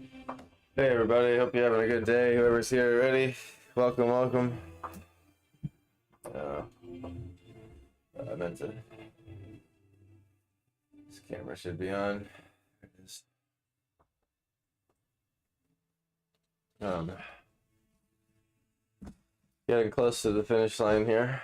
Hey everybody, hope you're having a good day. Whoever's here already, welcome, welcome. Uh, I meant to. This camera should be on. There it is. Getting close to the finish line here.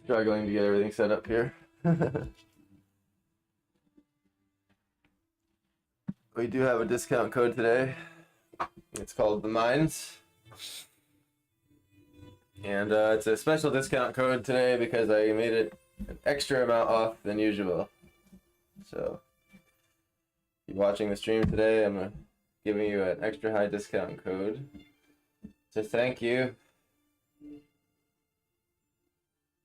Struggling to get everything set up here. We do have a discount code today. It's called The Mines. And it's a special discount code today because I made it an extra amount off than usual. So, if you're watching the stream today, I'm giving you an extra high discount code to thank you.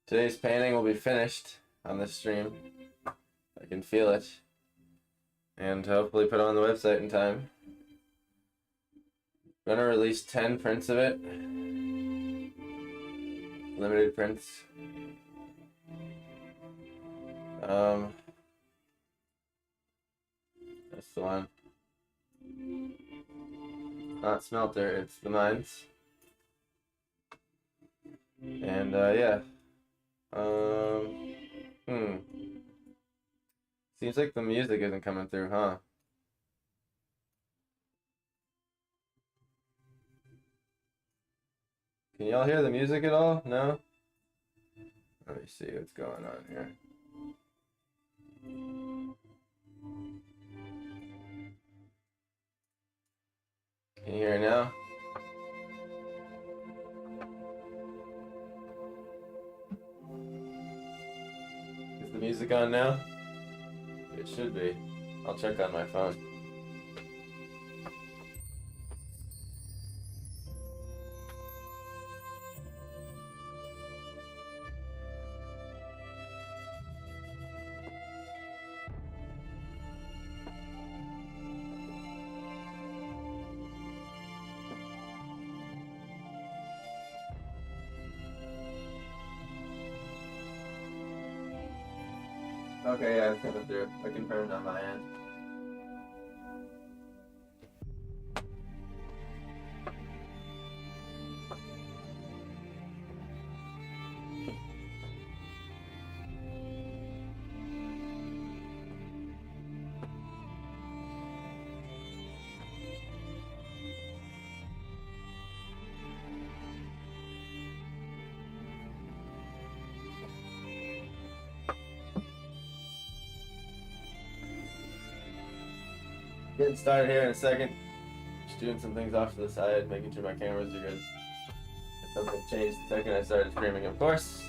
Today's painting will be finished on this stream. I can feel it. And hopefully put it on the website in time. I'm gonna release 10 prints of it. Limited prints. That's the one. Not Smelter, it's The Mines. And yeah. Seems like the music isn't coming through, huh? Can y'all hear the music at all? No? Let me see what's going on here. Can you hear it now? Is the music on now? It should be. I'll check on my phone. Okay, yeah, it's coming through. I confirmed on my end. Getting started here in a second. Just doing some things off to the side, making sure my cameras are good. If something changed the second I started streaming, of course.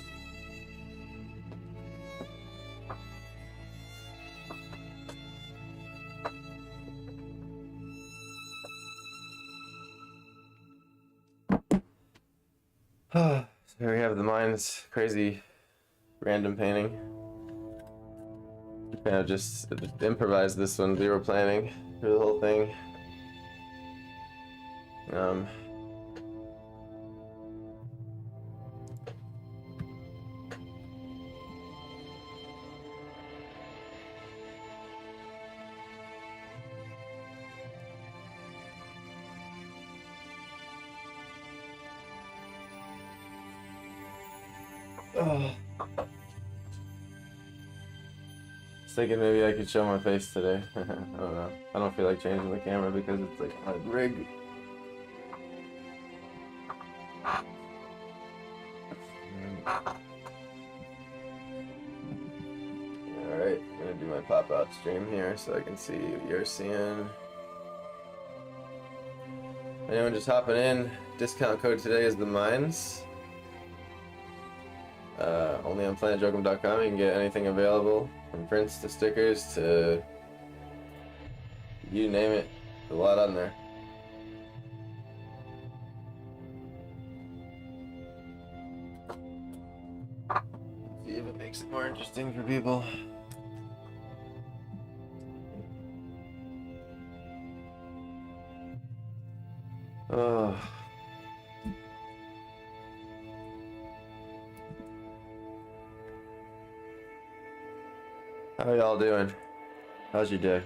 So here we have The Mines crazy random painting. Kind of just improvised this one, zero planning for the whole thing. I was thinking maybe I could show my face today. I don't know. I don't feel like changing the camera because it's like a rig. Alright, gonna do my pop-out stream here so I can see what you're seeing. Anyone just hopping in, discount code today is The Mines. Only on planetjokum.com you can get anything available, from prints to stickers to you name it. There's a lot on there. Makes it more interesting for people. Oh. How y'all doing? How's your day?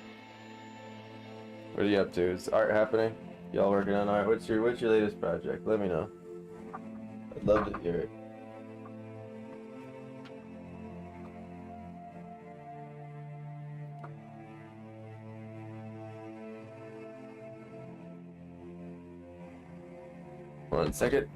What are you up to? Is art happening? Y'all working on art? What's your latest project? Let me know. I'd love to hear it. One second.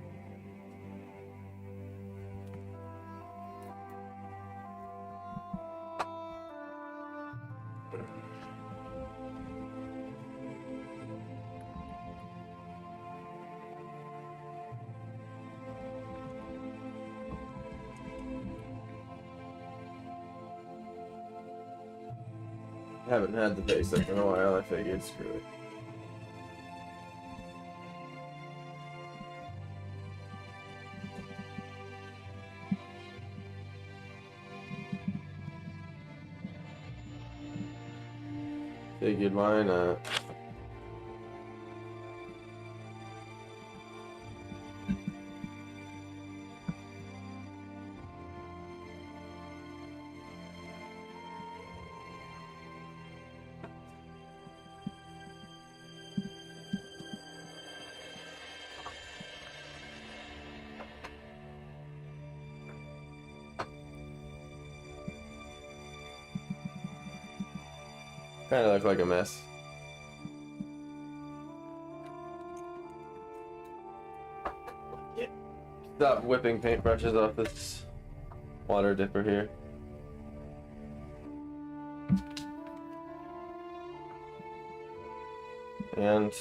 Haven't had the face up in a while. I figured, screw it. Figured why not? Kind of look like a mess. Stop whipping paintbrushes off this water dipper here. And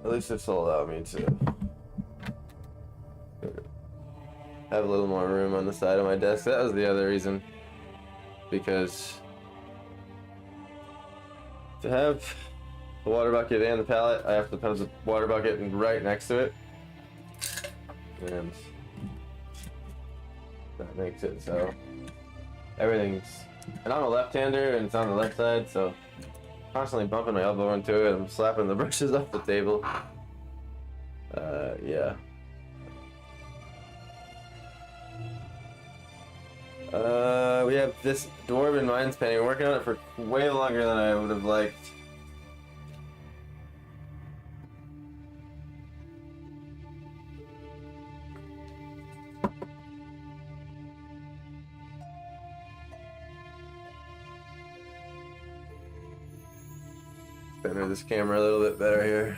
at least this will allow me to have a little more room on the side of my desk. That was the other reason, because to have the water bucket and the pallet, I have to put the water bucket right next to it, and that makes it so everything's, and I'm a left-hander and it's on the left side, so constantly bumping my elbow into it. I'm slapping the brushes off the table. Yeah. We have this Dwarven Mines painting. We're working on it for way longer than I would have liked. Center this camera a little bit better here.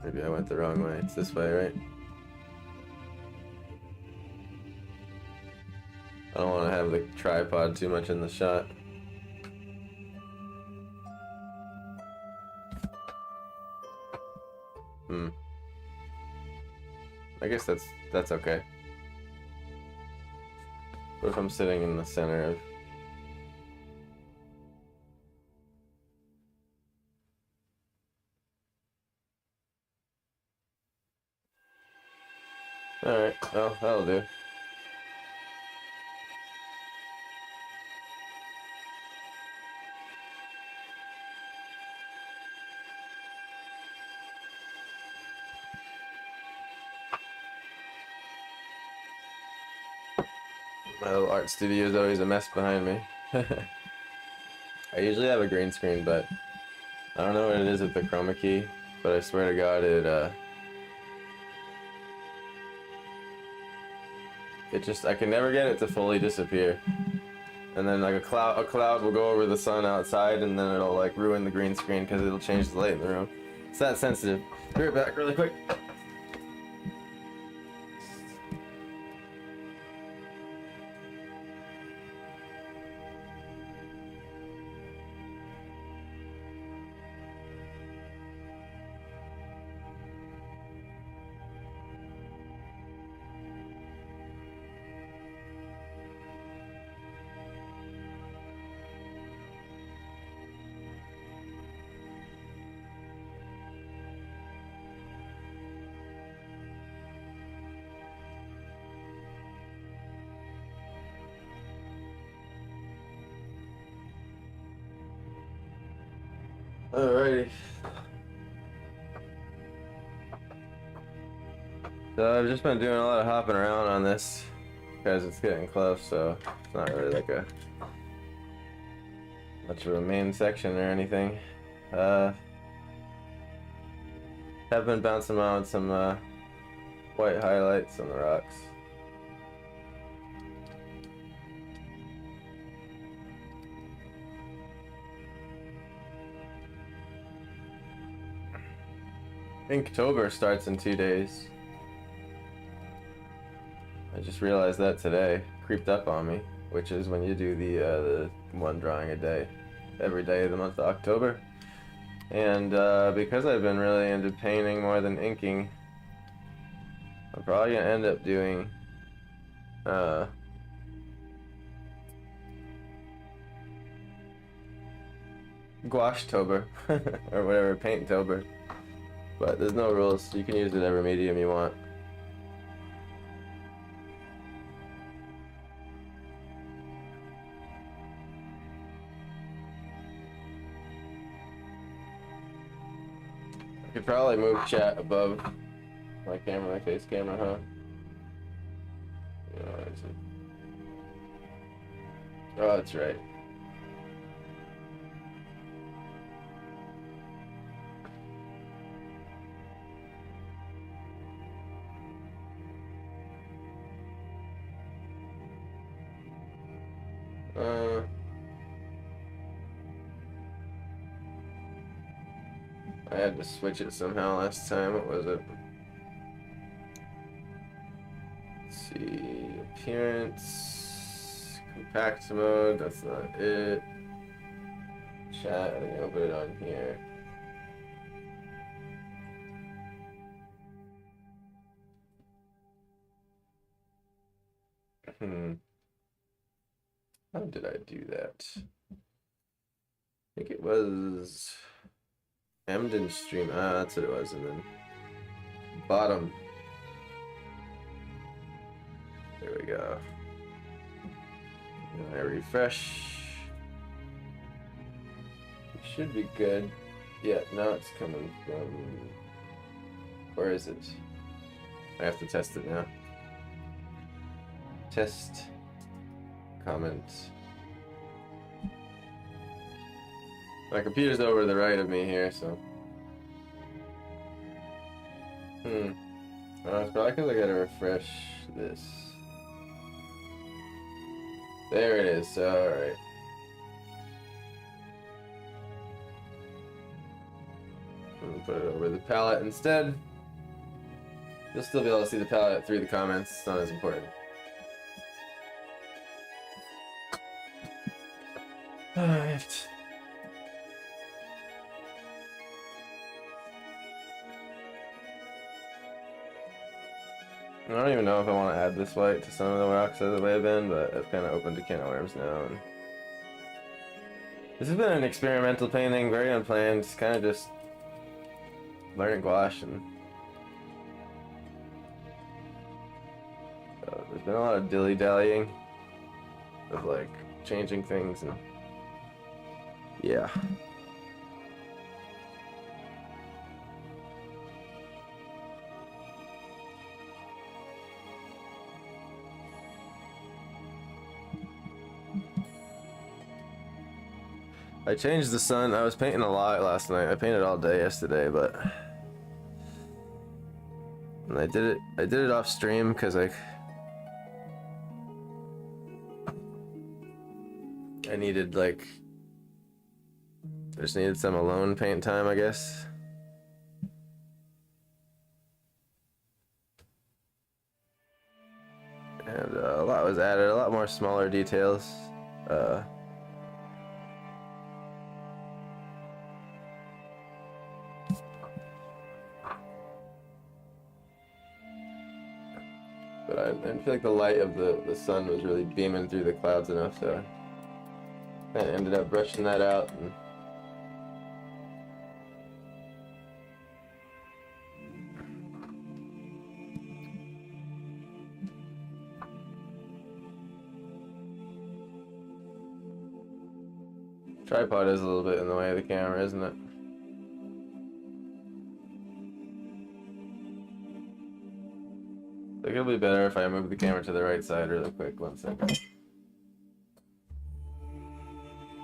Maybe I went the wrong way. It's this way, right? I don't want to have the tripod too much in the shot. I guess that's okay. What if I'm sitting in the center of... Alright, well, that'll do. My little art studio is always a mess behind me. I usually have a green screen, but I don't know what it is with the chroma key, but I swear to God it just, I can never get it to fully disappear. And then like a cloud will go over the sun outside, and then it'll like ruin the green screen because it'll change the light in the room. It's that sensitive. Be right back really quick. Alrighty. So I've just been doing a lot of hopping around on this because it's getting close, so it's not really like a much of a main section or anything. Have been bouncing around with some white highlights on the rocks. Inktober starts in 2 days. I just realized that today. Creeped up on me, which is when you do the one drawing a day, every day of the month of October. And because I've been really into painting more than inking, I'm probably gonna end up doing Gouache-tober or whatever, Paint-tober. But there's no rules. You can use whatever medium you want. I could probably move chat above my camera, my face camera, huh? You know, oh, that's right. I had to switch it somehow last time. What was it? Let's see. Appearance. Compact mode. That's not it. Chat. I think I'll put it on here. How did I do that? I think it was Emden stream. Ah, that's what it was. And then bottom. There we go. And I refresh. It should be good. Yeah, now it's coming from. Where is it? I have to test it now. Test. Comment. My computer's over to the right of me here, so. It's probably because I gotta refresh this. There it is, alright. I'm gonna put it over the palette instead. You'll still be able to see the palette through the comments, it's not as important. Alright. I don't even know if I want to add this white to some of the rocks as it may have been, but I've kind of opened a can of worms now. And this has been an experimental painting, very unplanned, kind of just learning gouache. And there's been a lot of dilly-dallying of like changing things, and yeah. I changed the sun. I was painting a lot last night. I painted all day yesterday, but and I did it off stream because I needed I just needed some alone paint time, I guess. And a lot was added, a lot more smaller details. But I feel like the light of the sun was really beaming through the clouds enough, so I ended up brushing that out. And tripod is a little bit in the way of the camera, isn't it? think it'll be better if I move the camera to the right side really quick. 1 second.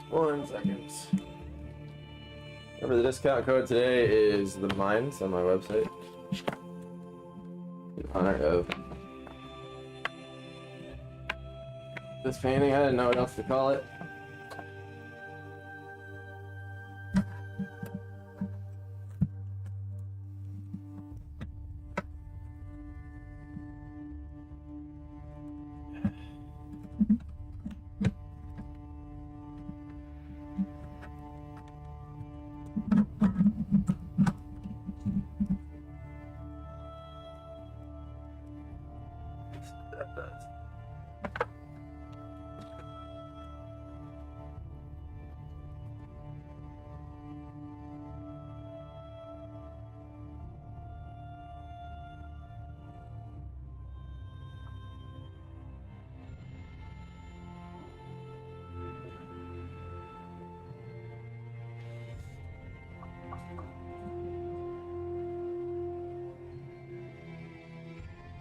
1 second. Remember, the discount code today is the Mines on my website. In honor of this painting, I didn't know what else to call it.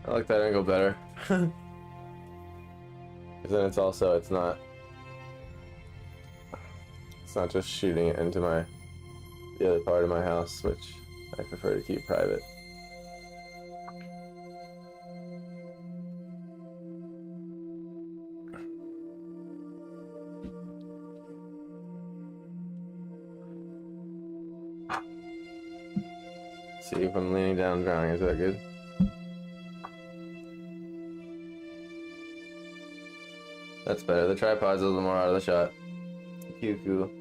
I like that angle better. Because then it's also, it's not just shooting it into the other part of my house, which I prefer to keep private. See if I'm leaning down drawing, is that good? That's better. The tripod's a little more out of the shot. Cool.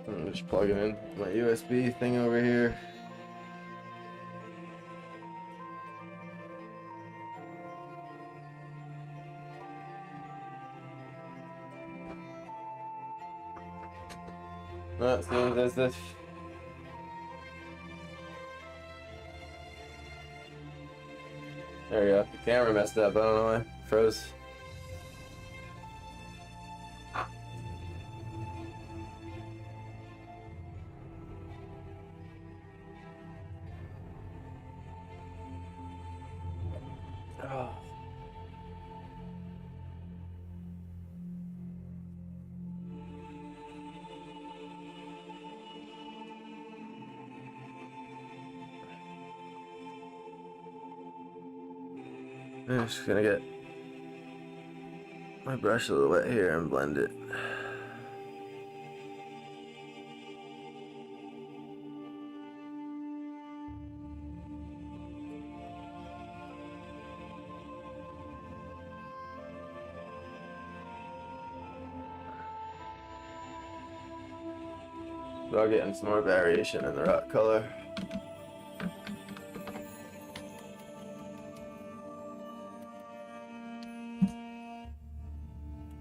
I'm just plugging in my USB thing over here. Let's see if there's this. There we go. The camera messed up. I don't know why. Froze. Oh. I'm just gonna get my brush a little wet here and blend it. About getting some more variation in the rock color.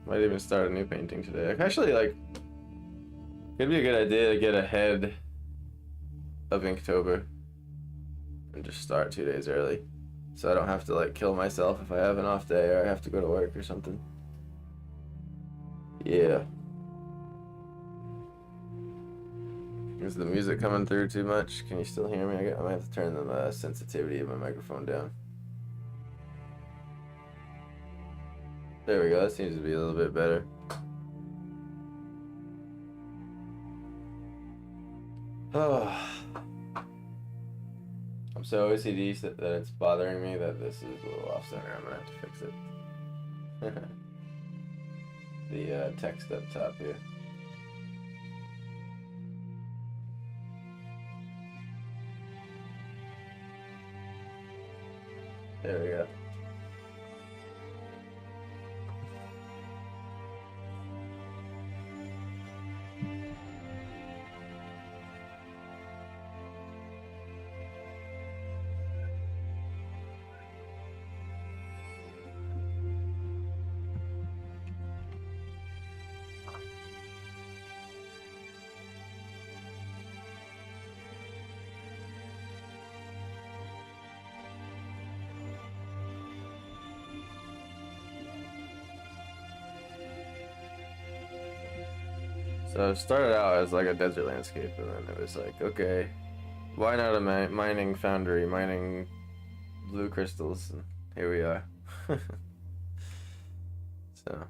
Might even start a new painting today. Like, actually, like, it'd be a good idea to get ahead of Inktober and just start 2 days early, so I don't have to like kill myself if I have an off day or I have to go to work or something. Yeah. Is the music coming through too much? Can you still hear me? I might have to turn the sensitivity of my microphone down. There we go, that seems to be a little bit better. Oh. I'm so OCD that it's bothering me that this is a little off center. I'm gonna have to fix it. The text up top here. There we go. So it started out as like a desert landscape, and then it was like, okay, why not a mining foundry, mining blue crystals, and here we are. So.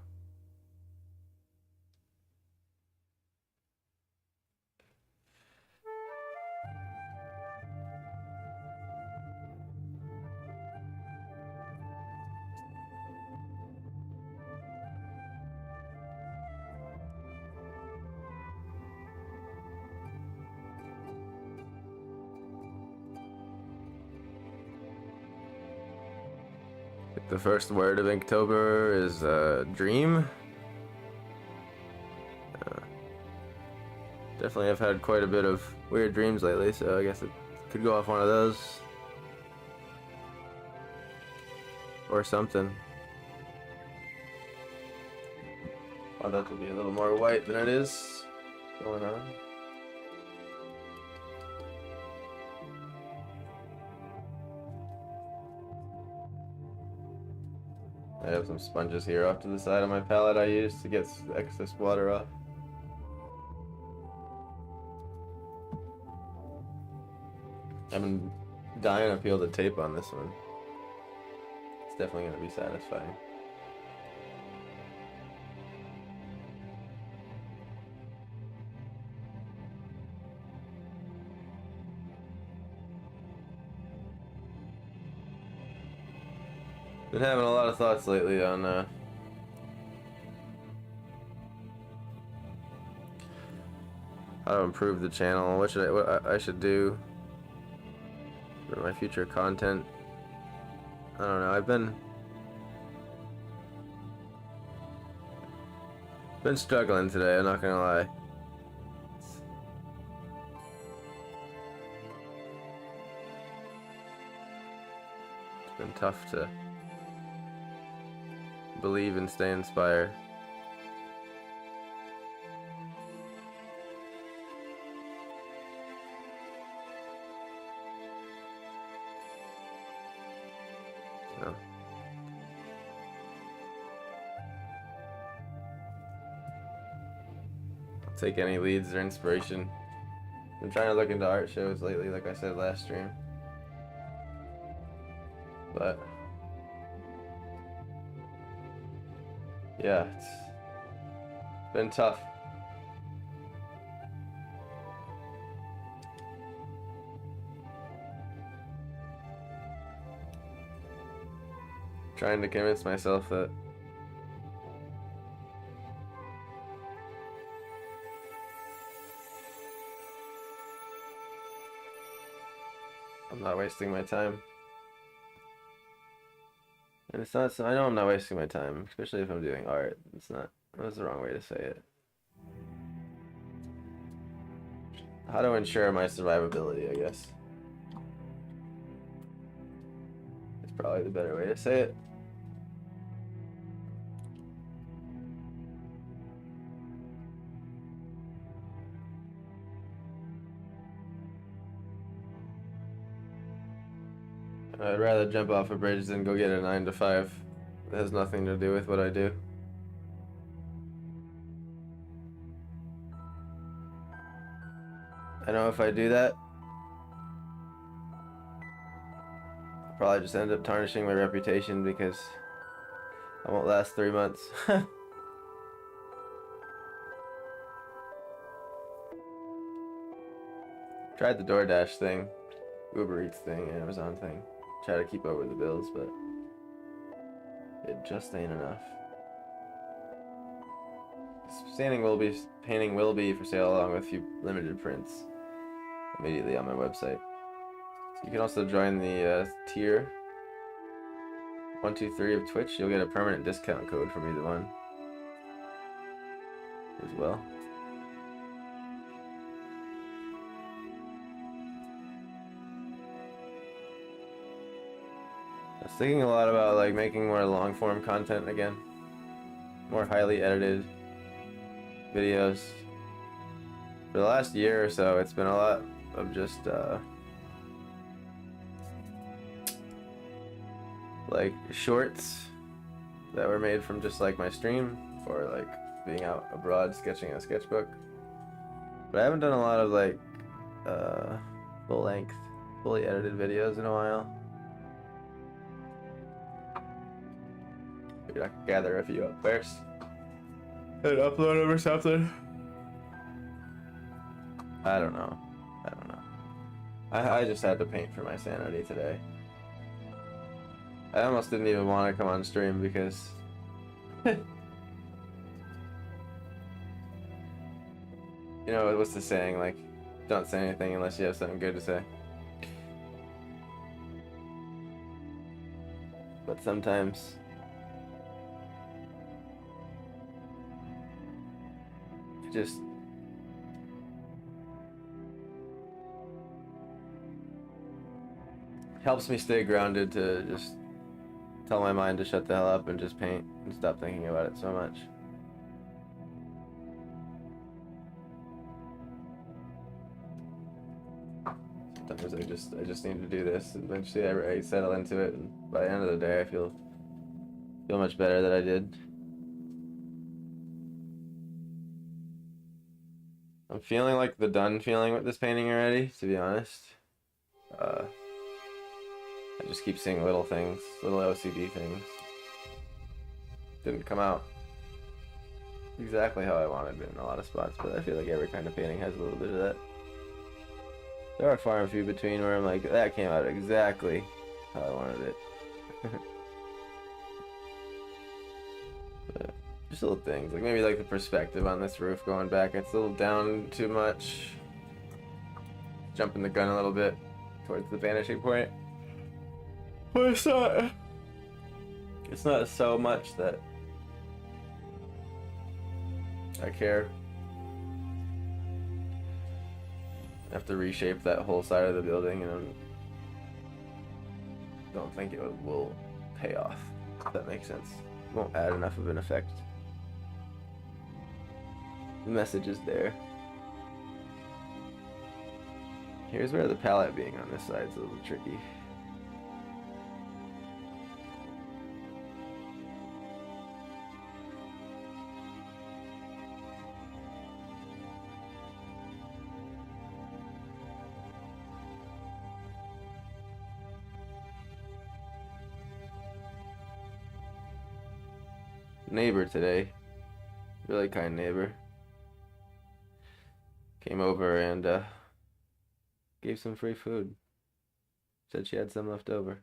The first word of Inktober is dream. Definitely have had quite a bit of weird dreams lately, so I guess it could go off one of those. Or something. I want that to be a little more white than it is going on. I have some sponges here off to the side of my palette I use to get the excess water off. I've been dying to peel the tape on this one. It's definitely going to be satisfying. Been having a lot of thoughts lately on how to improve the channel, what I should do for my future content. I don't know. I've been struggling today, I'm not gonna lie. It's been tough to believe and stay inspired. So. I'll take any leads or inspiration. Been trying to look into art shows lately, like I said last stream. But yeah, it's been tough. Trying to convince myself that I'm not wasting my time. And it's not, I know I'm not wasting my time, especially if I'm doing art. It's not, that's the wrong way to say it. How to ensure my survivability, I guess. It's probably the better way to say it. I'd rather jump off a bridge than go get a 9 to 5. It has nothing to do with what I do. I know if I do that, I'll probably just end up tarnishing my reputation because I won't last 3 months. Tried the DoorDash thing, Uber Eats thing, Amazon thing. Try to keep up with the bills, but it just ain't enough. Painting will be for sale along with a few limited prints immediately on my website. You can also join the tier 123 of Twitch. You'll get a permanent discount code from either one as well. I was thinking a lot about like making more long form content again, more highly edited videos. For the last year or so, it's been a lot of just like shorts that were made from just like my stream or like being out abroad sketching in a sketchbook. But I haven't done a lot of like full length, fully edited videos in a while. Maybe I can gather a few up first and upload over something. I don't know. I just had to paint for my sanity today. I almost didn't even want to come on stream because you know, what's the saying, like, don't say anything unless you have something good to say. But sometimes it just helps me stay grounded to just tell my mind to shut the hell up and just paint and stop thinking about it so much. Sometimes I just need to do this, and eventually I settle into it, and by the end of the day I feel much better that I did. I'm feeling like the done feeling with this painting already, to be honest. I just keep seeing little things, little OCD things. Didn't come out exactly how I wanted it in a lot of spots, but I feel like every kind of painting has a little bit of that. There are far and few between where I'm like, that came out exactly how I wanted it. But just little things, like maybe like the perspective on this roof going back, it's a little down too much. Jumping the gun a little bit towards the vanishing point. But it's not so much that I care. I have to reshape that whole side of the building, and I don't think it will pay off, if that makes sense. It won't add enough of an effect. The message is there. Here's where the palette being on this side is a little tricky. Neighbor today, really kind neighbor, came over and gave some free food. Said she had some left over.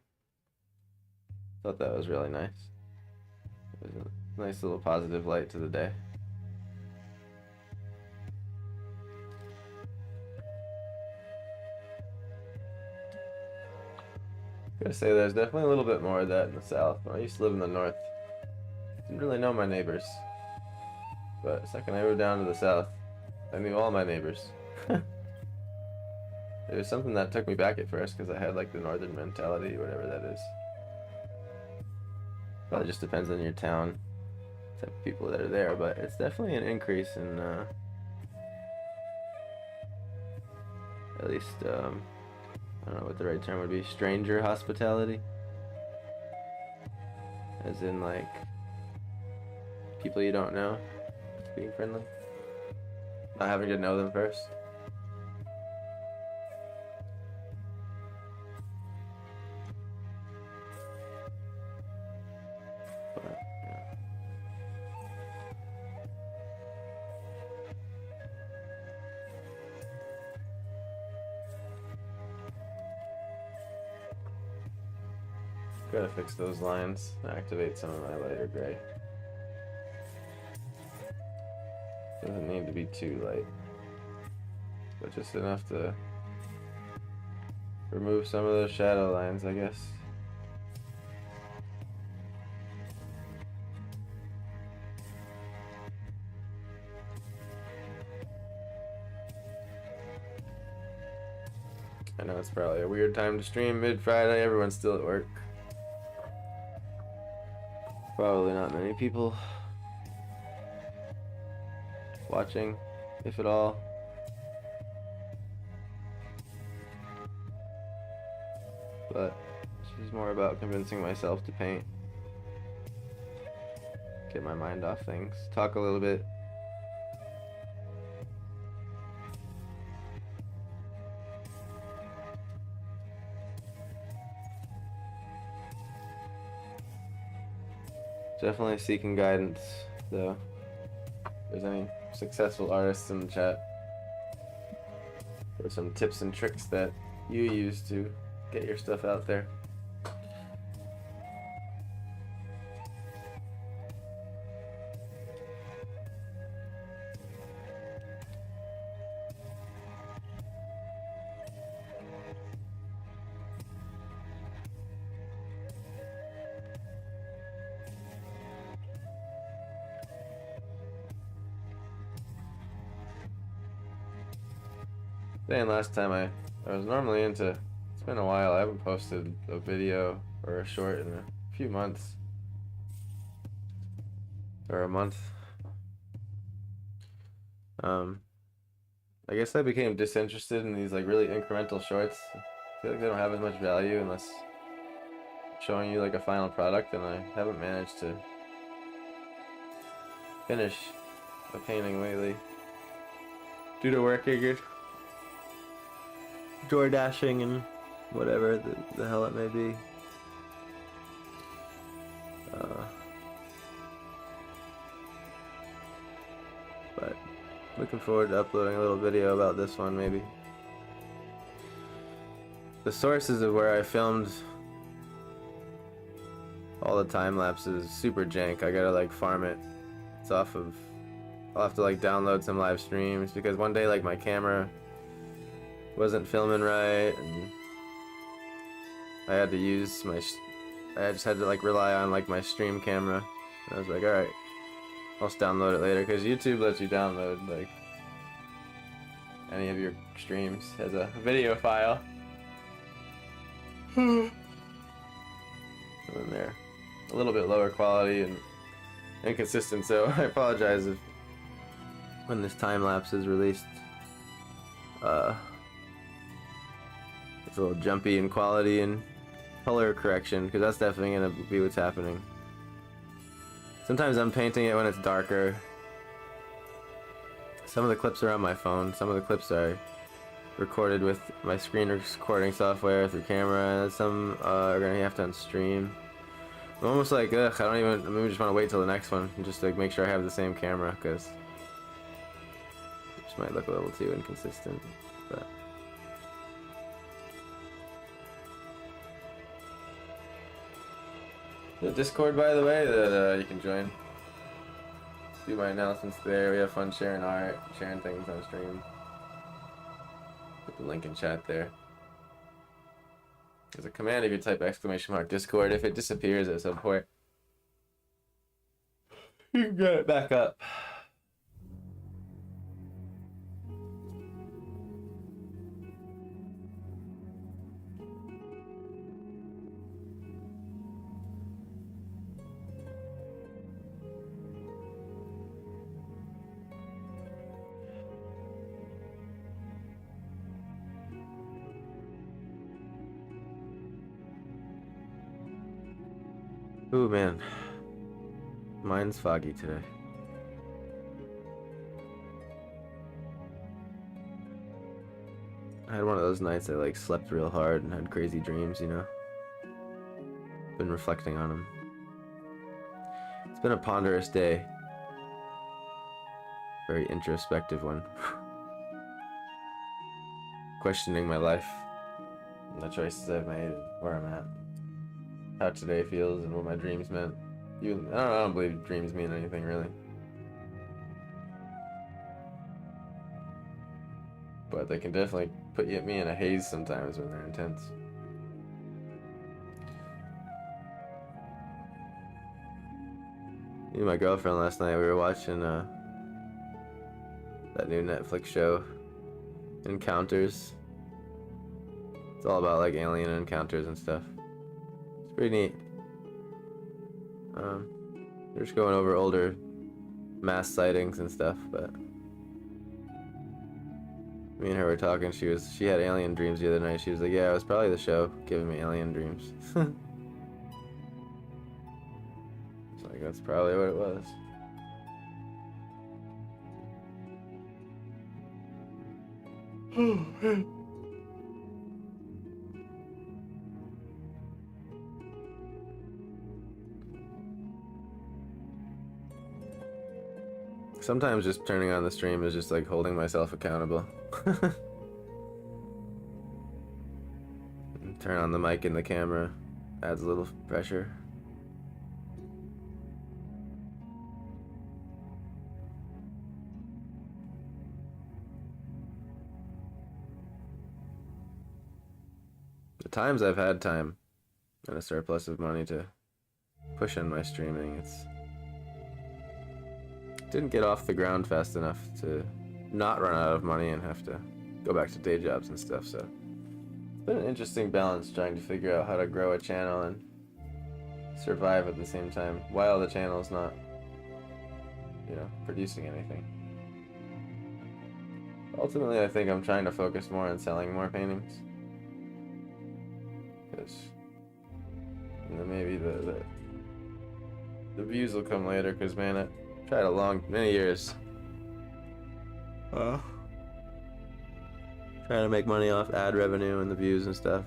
Thought that was really nice. It was a nice little positive light to the day. Gotta say, there's definitely a little bit more of that in the South. When I used to live in the North, didn't really know my neighbors, but the second I moved down to the South, I knew all my neighbors. It was something that took me back at first because I had like the northern mentality, whatever that is. Probably just depends on your town, type of people that are there, but it's definitely an increase in at least I don't know what the right term would be, stranger hospitality, as in like people you don't know being friendly, not having to know them first. But, yeah. Gotta fix those lines, activate some of my lighter gray. Doesn't need to be too light, but just enough to remove some of those shadow lines, I guess. I know it's probably a weird time to stream mid-Friday, everyone's still at work. Probably not many people watching, if at all. But this is more about convincing myself to paint. Get my mind off things. Talk a little bit. Definitely seeking guidance, though. If there's any successful artists in the chat, or some tips and tricks that you use to get your stuff out there. Saying last time I was normally into, it's been a while, I haven't posted a video or a short in a few months. Or a month. I guess I became disinterested in these like really incremental shorts. I feel like they don't have as much value unless showing you like a final product, and I haven't managed to finish a painting lately due to working, door dashing, and whatever the hell it may be. But looking forward to uploading a little video about this one, maybe. The sources of where I filmed all the time lapses super jank. I gotta like farm it. It's off of, I'll have to like download some live streams, because one day like my camera wasn't filming right, and I had to use my, I just had to like rely on like my stream camera, and I was like, alright, I'll just download it later, because YouTube lets you download like any of your streams as a video file. And then they're a little bit lower quality and inconsistent, so I apologize if when this time lapse is released it's a little jumpy in quality and color correction, because that's definitely gonna be what's happening. Sometimes I'm painting it when it's darker. Some of the clips are on my phone, some of the clips are recorded with my screen recording software through camera, and some are gonna have to on stream. I'm almost like, ugh, I don't even, maybe just want to wait till the next one and just like make sure I have the same camera, because it just might look a little too inconsistent. But the Discord, by the way, that you can join. Do my announcements there. We have fun sharing art, sharing things on stream. Put the link in chat there. There's a command if you type !Discord. If it disappears at some point, you can get it back up. Ooh, man. Mine's foggy today. I had one of those nights I like slept real hard and had crazy dreams, you know? Been reflecting on them. It's been a ponderous day. Very introspective one. Questioning my life and the choices I've made and where I'm at. How today feels and what my dreams meant. Even I don't believe dreams mean anything really. But they can definitely put me in a haze sometimes when they're intense. Me and my girlfriend last night, we were watching that new Netflix show, Encounters. It's all about like alien encounters and stuff. It's pretty neat. We're just going over older mass sightings and stuff, but me and her were talking. She had alien dreams the other night. She was like, yeah, it was probably the show giving me alien dreams. It's like, that's probably what it was. Sometimes just turning on the stream is just like holding myself accountable. Turn on the mic and the camera, adds a little pressure. The times I've had time and a surplus of money to push on my streaming, didn't get off the ground fast enough to not run out of money and have to go back to day jobs and stuff, so it's been an interesting balance trying to figure out how to grow a channel and survive at the same time while the channel's not, you know, producing anything. Ultimately, I think I'm trying to focus more on selling more paintings, because maybe the views will come later, because man, I tried many years trying to make money off ad revenue and the views and stuff.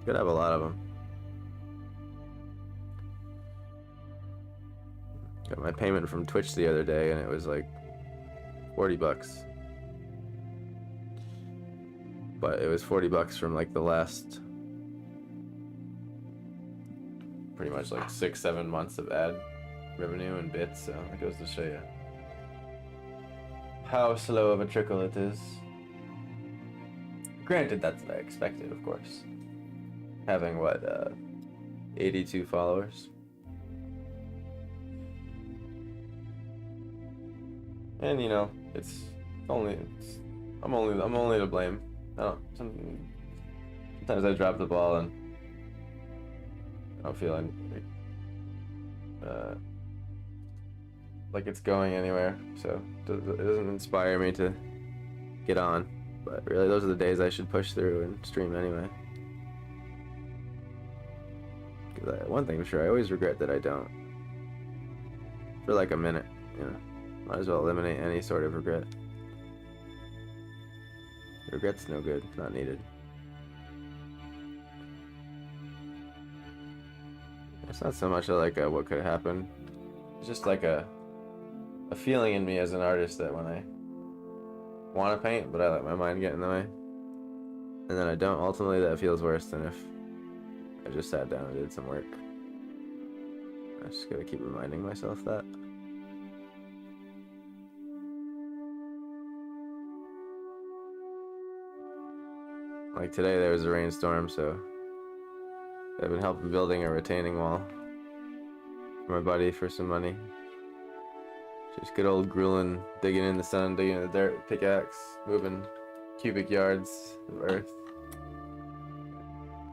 Could have a lot of them. Got my payment from Twitch the other day and it was like $40. But it was $40 from like the last pretty much like 6-7 months of ad revenue and bits, so it goes to show you how slow of a trickle it is. Granted, that's what I expected, of course. Having, what, 82 followers? And, you know, I'm only to blame. Sometimes I drop the ball and I don't feel like it's going anywhere, so it doesn't inspire me to get on. But really, those are the days I should push through and stream anyway. Because one thing for sure, I always regret that I don't. For like a minute, you know. Might as well eliminate any sort of regret. Regret's no good, it's not needed. It's not so much like what could happen. It's just like a feeling in me as an artist that when I want to paint, but I let my mind get in the way, and then I don't, ultimately that feels worse than if I just sat down and did some work. I just gotta keep reminding myself that. Like today there was a rainstorm, so I've been helping building a retaining wall for my buddy for some money. Just good old grueling, digging in the sun, digging in the dirt, pickaxe, moving cubic yards of earth.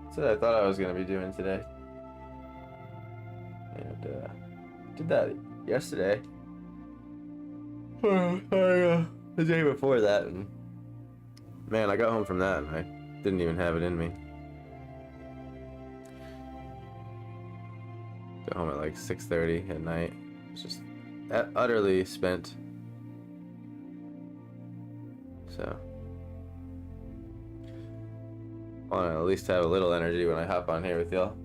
That's what I thought I was going to be doing today. And did that yesterday. The day before that, and man, I got home from that and I didn't even have it in me. Got home at like 6:30 at night. It's just utterly spent. So I want to at least have a little energy when I hop on here with y'all.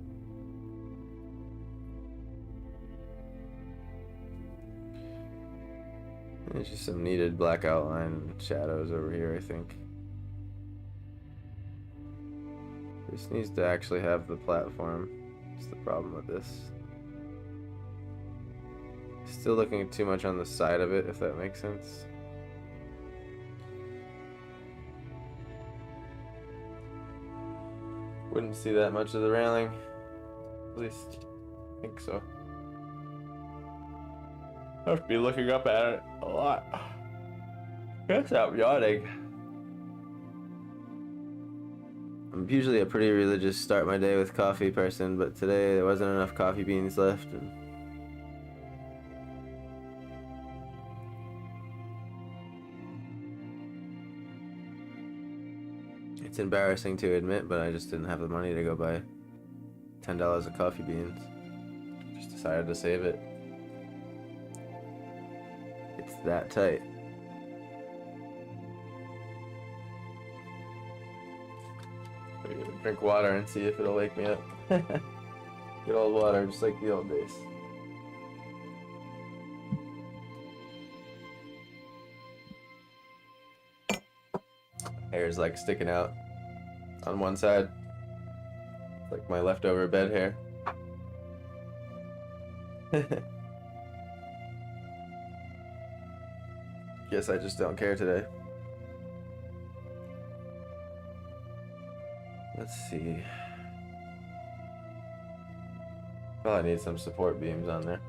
There's just some needed black outline and shadows over here, I think. This needs to actually have the platform. That's the problem with this. Still looking too much on the side of it, if that makes sense. Wouldn't see that much of the railing. At least, I think so. I have to be looking up at it a lot. Can't stop yawning. I'm usually a pretty religious start my day with coffee person, but today there wasn't enough coffee beans left. And it's embarrassing to admit, but I just didn't have the money to go buy $10 of coffee beans. Just decided to save it. It's that tight. I'm gonna drink water and see if it'll wake me up. Good old water, just like the old days. Hair is like sticking out on one side. It's like my leftover bed hair. Guess I just don't care today. Let's see. Probably need some support beams on there.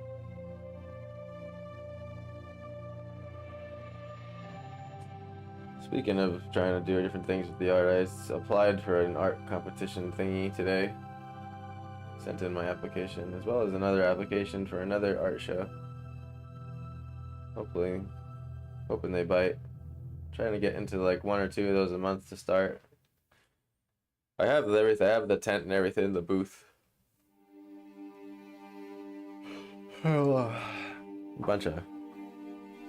Speaking of trying to do different things with the art, I applied for an art competition thingy today. Sent in my application, as well as another application for another art show. Hoping they bite. Trying to get into like 1 or 2 of those a month to start. I have everything. I have the tent and everything, the booth. A bunch of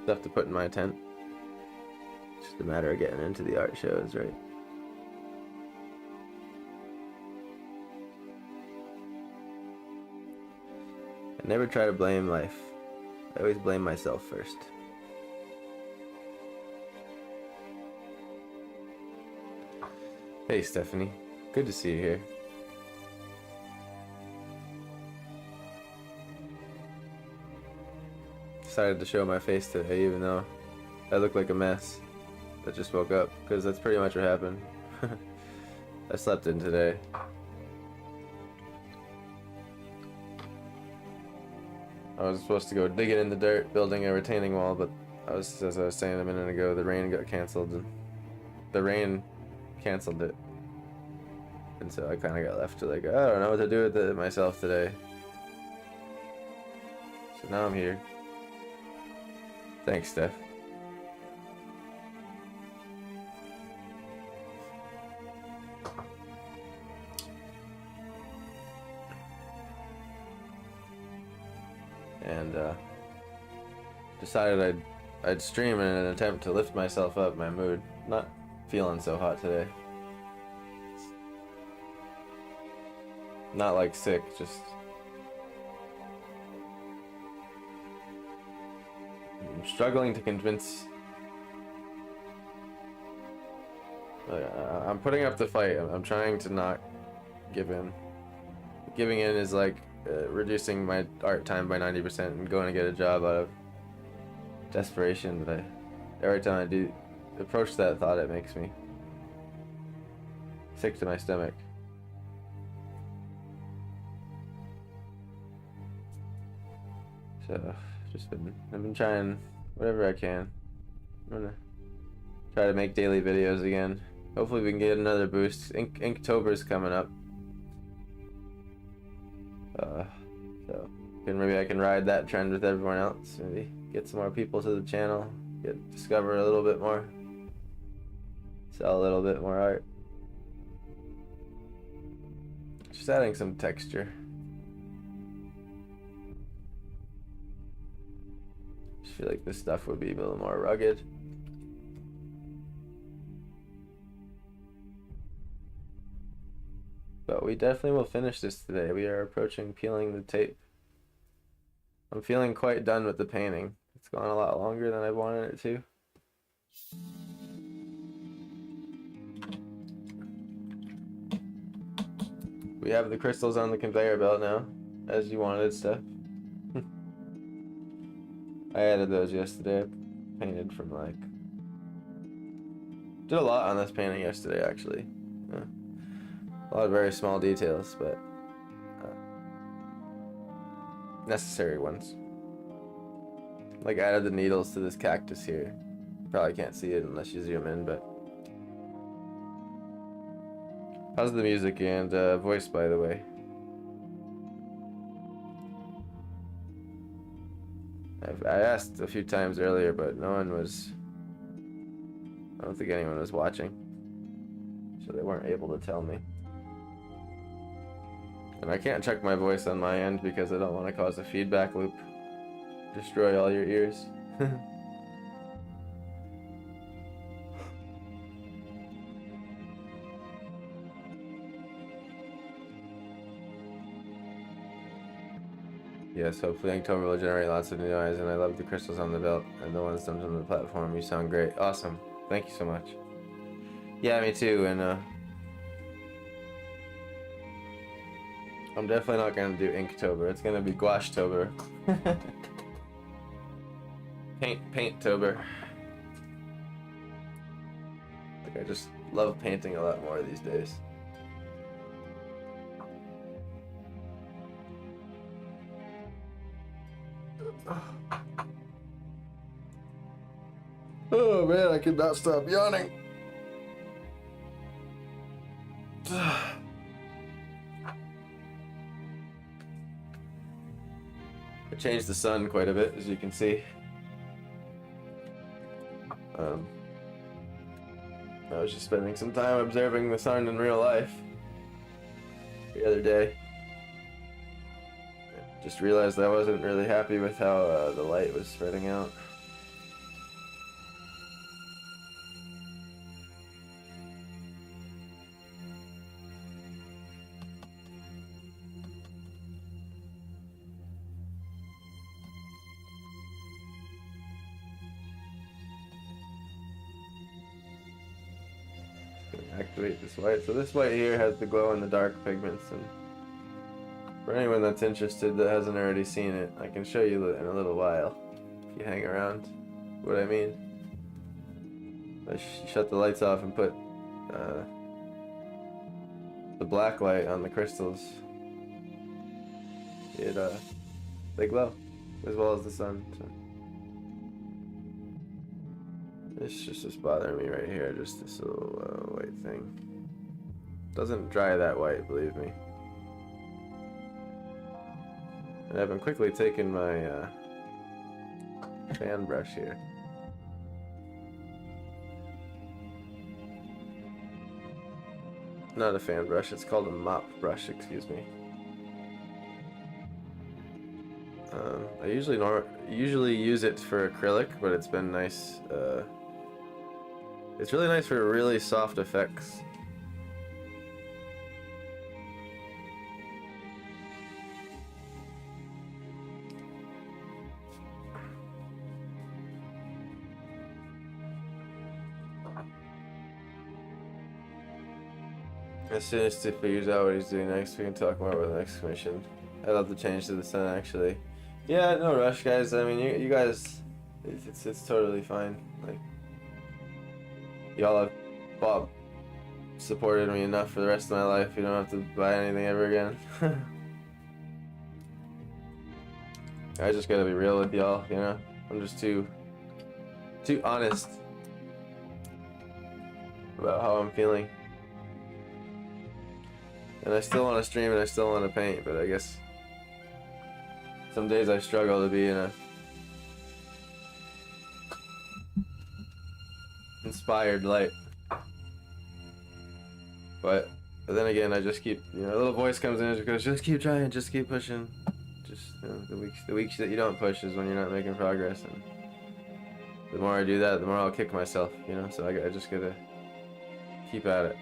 stuff to put in my tent. It's just a matter of getting into the art shows, right? I never try to blame life. I always blame myself first. Hey Stephanie, good to see you here. Decided to show my face today even though I look like a mess that just woke up, because that's pretty much what happened. I slept in today. I was supposed to go digging in the dirt, building a retaining wall, but as I was saying a minute ago, the rain got canceled, and the rain canceled it. And so I kind of got left to like, I don't know what to do with it myself today. So now I'm here. Thanks, Steph. And decided I'd stream in an attempt to lift myself up my mood. Not feeling so hot today. Not like sick, just I'm struggling to convince. I'm putting up the fight. I'm trying to not give in. Giving in is like reducing my art time by 90% and going to get a job out of desperation. But every time I do approach that thought, it makes me sick to my stomach. So I've been trying whatever I can. I'm gonna try to make daily videos again. Hopefully we can get another boost. Inktober's coming up. So maybe I can ride that trend with everyone else. Maybe get some more people to the channel. Discover a little bit more. Sell a little bit more art. Just adding some texture. I feel like this stuff would be a little more rugged. But we definitely will finish this today. We are approaching peeling the tape. I'm feeling quite done with the painting. It's gone a lot longer than I wanted it to. We have the crystals on the conveyor belt now, as you wanted, Steph. I added those yesterday. I painted from like... Did a lot on this painting yesterday, actually. Yeah. A lot of very small details, but necessary ones. Like added the needles to this cactus here. Probably can't see it unless you zoom in, but... How's the music and voice, by the way? I asked a few times earlier, but no one was... I don't think anyone was watching. So they weren't able to tell me. And I can't check my voice on my end because I don't want to cause a feedback loop. Destroy all your ears. Yes, hopefully Inktober will generate lots of new eyes, and I love the crystals on the belt and the ones dumped on the platform. You sound great. Awesome. Thank you so much. Yeah, me too. And I'm definitely not gonna do Inktober. It's gonna be Gouachetober. Painttober. Like, I just love painting a lot more these days. Oh man, I could not stop yawning. I changed the sun quite a bit, as you can see. I was just spending some time observing the sun in real life the other day. Just realized I wasn't really happy with how the light was spreading out. Activate this white. So this white here has the glow in the dark pigments, and for anyone that's interested that hasn't already seen it, I can show you in a little while if you hang around what I mean. I shut the lights off and put the black light on the crystals. They glow as well as the sun. So. It's just bothering me right here, just this little white thing. Doesn't dry that white, believe me. And I've been quickly taking my fan brush here. Not a fan brush, it's called a mop brush, excuse me. I usually use it for acrylic, but it's been nice. It's really nice for really soft effects. As soon as Steve figures out what he's doing next, we can talk more about the next commission. I'd love to change to the sun, actually. Yeah, no rush, guys. I mean, you guys, it's totally fine. Like, y'all have supported me enough for the rest of my life. You don't have to buy anything ever again. I just gotta be real with y'all, you know? I'm just too honest about how I'm feeling. And I still want to stream and I still want to paint, but I guess some days I struggle to be in a inspired light. But then again, I just keep, a little voice comes in and goes, just keep trying, just keep pushing. Just, the weeks that you don't push is when you're not making progress. And the more I do that, the more I'll kick myself, so I just gotta keep at it.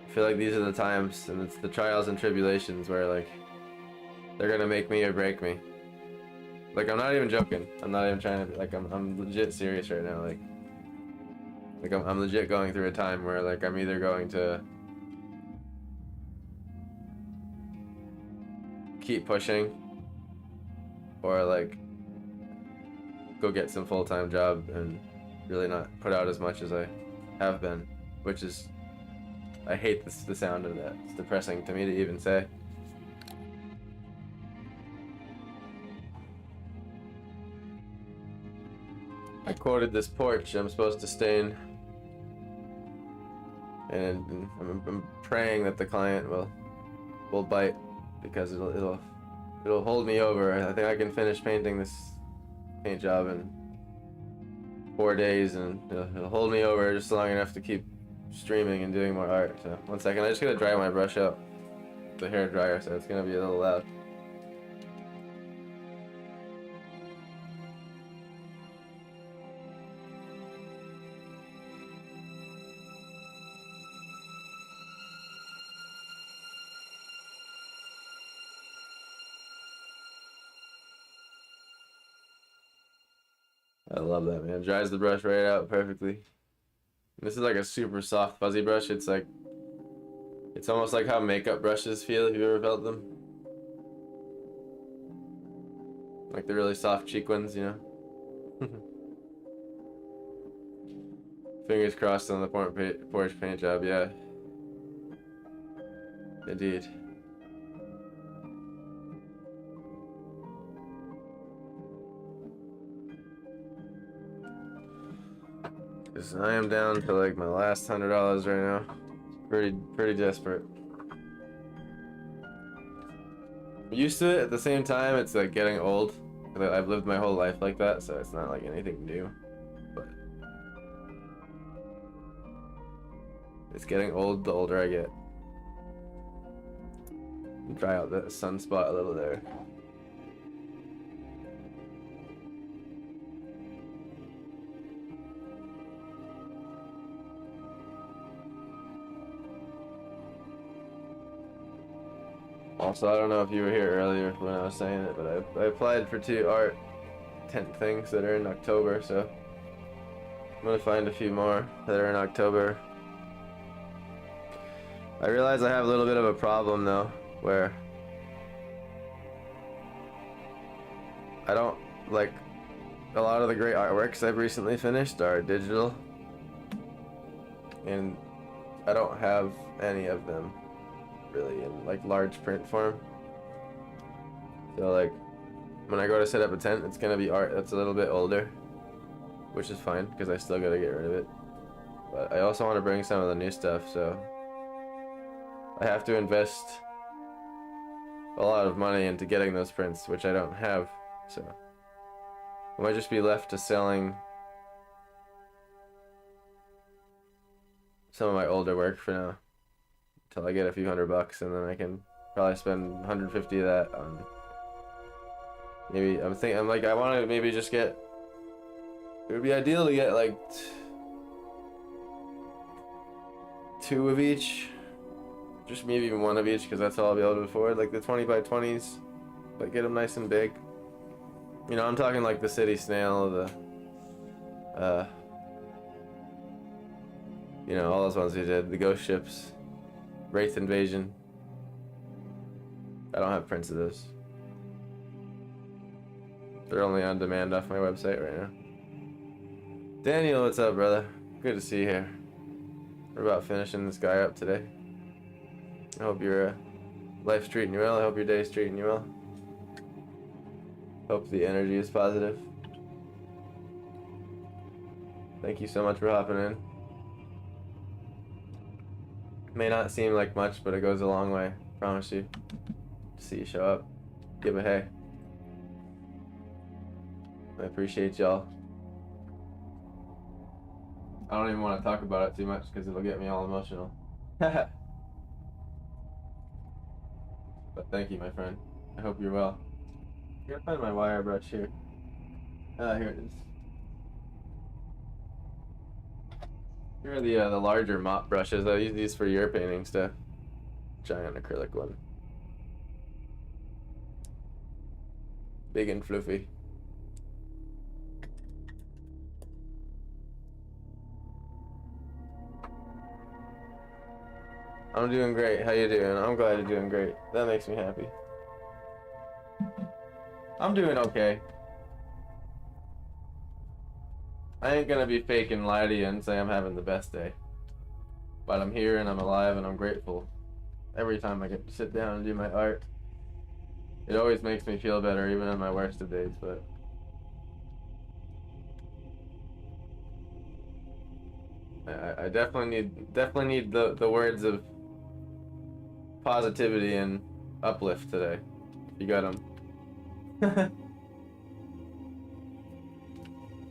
I feel like these are the times, and it's the trials and tribulations where, like, they're gonna make me or break me. Like, I'm not even joking. I'm not even trying to, like, I'm legit serious right now. Like I'm legit going through a time where, like, I'm either going to keep pushing or, like, go get some full-time job and really not put out as much as I have been, which is, I hate the sound of that. It's depressing to me to even say. I quoted this porch I'm supposed to stain, and I'm praying that the client will bite, because it'll hold me over. I think I can finish painting this paint job in 4 days, and it'll hold me over just long enough to keep streaming and doing more art. So 1 second, I just gotta dry my brush out, the hair dryer, so it's gonna be a little loud. I love that, man. Dries the brush right out perfectly. This is like a super soft fuzzy brush. It's almost like how makeup brushes feel if you've ever felt them. Like the really soft cheek ones, you know? Fingers crossed on the porch paint job, yeah. Indeed. Because I am down to like my last $100 right now. Pretty desperate. I'm used to it. At the same time, it's like getting old. I've lived my whole life like that, so it's not like anything new. But it's getting old the older I get. Dry out that sunspot a little there. Also, I don't know if you were here earlier when I was saying it, but I applied for 2 art tent things that are in October, so I'm gonna find a few more that are in October. I realize I have a little bit of a problem though, where I don't like a lot of the great artworks I've recently finished are digital, and I don't have any of them really in like large print form. So like when I go to set up a tent, it's gonna be art that's a little bit older, which is fine because I still gotta get rid of it. But I also want to bring some of the new stuff, so I have to invest a lot of money into getting those prints, which I don't have. So I might just be left to selling some of my older work for now, until I get a few $100, and then I can probably spend 150 of that on maybe I want to maybe just get, it would be ideal to get like 2 of each, just maybe even 1 of each, because that's all I'll be able to afford, like the 20 by 20s, but get them nice and big. You know, I'm talking like the City Snail, the you know, all those ones we did, the Ghost Ships, Wraith Invasion. I don't have prints of those. They're only on demand off my website right now. Daniel, what's up, brother? Good to see you here. We're about finishing this guy up today. I hope your life's treating you well. I hope your day's treating you well. Hope the energy is positive. Thank you so much for hopping in. May not seem like much, but it goes a long way. Promise you. To see you show up. Give a hey. I appreciate y'all. I don't even want to talk about it too much because it'll get me all emotional. But thank you, my friend. I hope you're well. I gotta find my wire brush here. Here it is. Here are the larger mop brushes. I use these for your painting stuff. Giant acrylic one. Big and floofy. I'm doing great. How you doing? I'm glad you're doing great. That makes me happy. I'm doing okay. I ain't gonna be fake and lie to you and say I'm having the best day. But I'm here and I'm alive and I'm grateful. Every time I get to sit down and do my art. It always makes me feel better, even on my worst of days, but I definitely need the words of positivity and uplift today. You got them.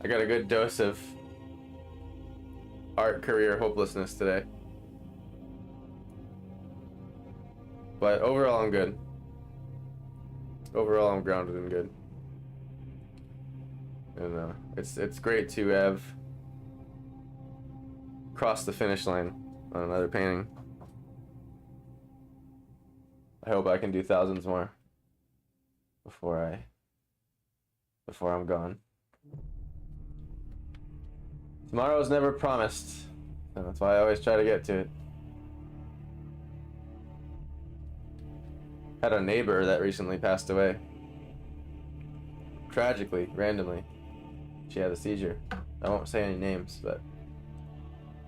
I got a good dose of art career hopelessness today. But overall, I'm good. Overall, I'm grounded and good. And it's great to have crossed the finish line on another painting. I hope I can do thousands more before I'm gone. Tomorrow's never promised. And that's why I always try to get to it. Had a neighbor that recently passed away. Tragically, randomly. She had a seizure. I won't say any names, but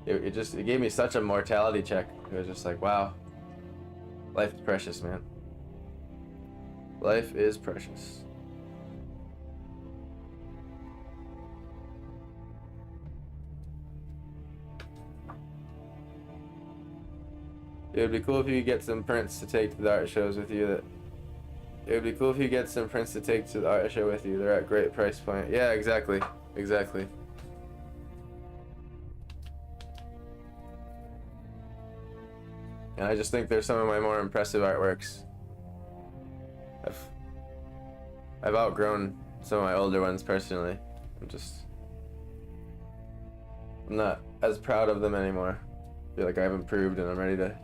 it gave me such a mortality check. It was just like, wow. Life is precious, man. Life is precious. It would be cool if you could get some prints to take to the art shows with you. It would be cool if you get some prints to take to the art show with you. They're at great price point. Yeah, exactly. Exactly. And I just think they're some of my more impressive artworks. I've outgrown some of my older ones personally. I'm not as proud of them anymore. I feel like I've improved and I'm ready to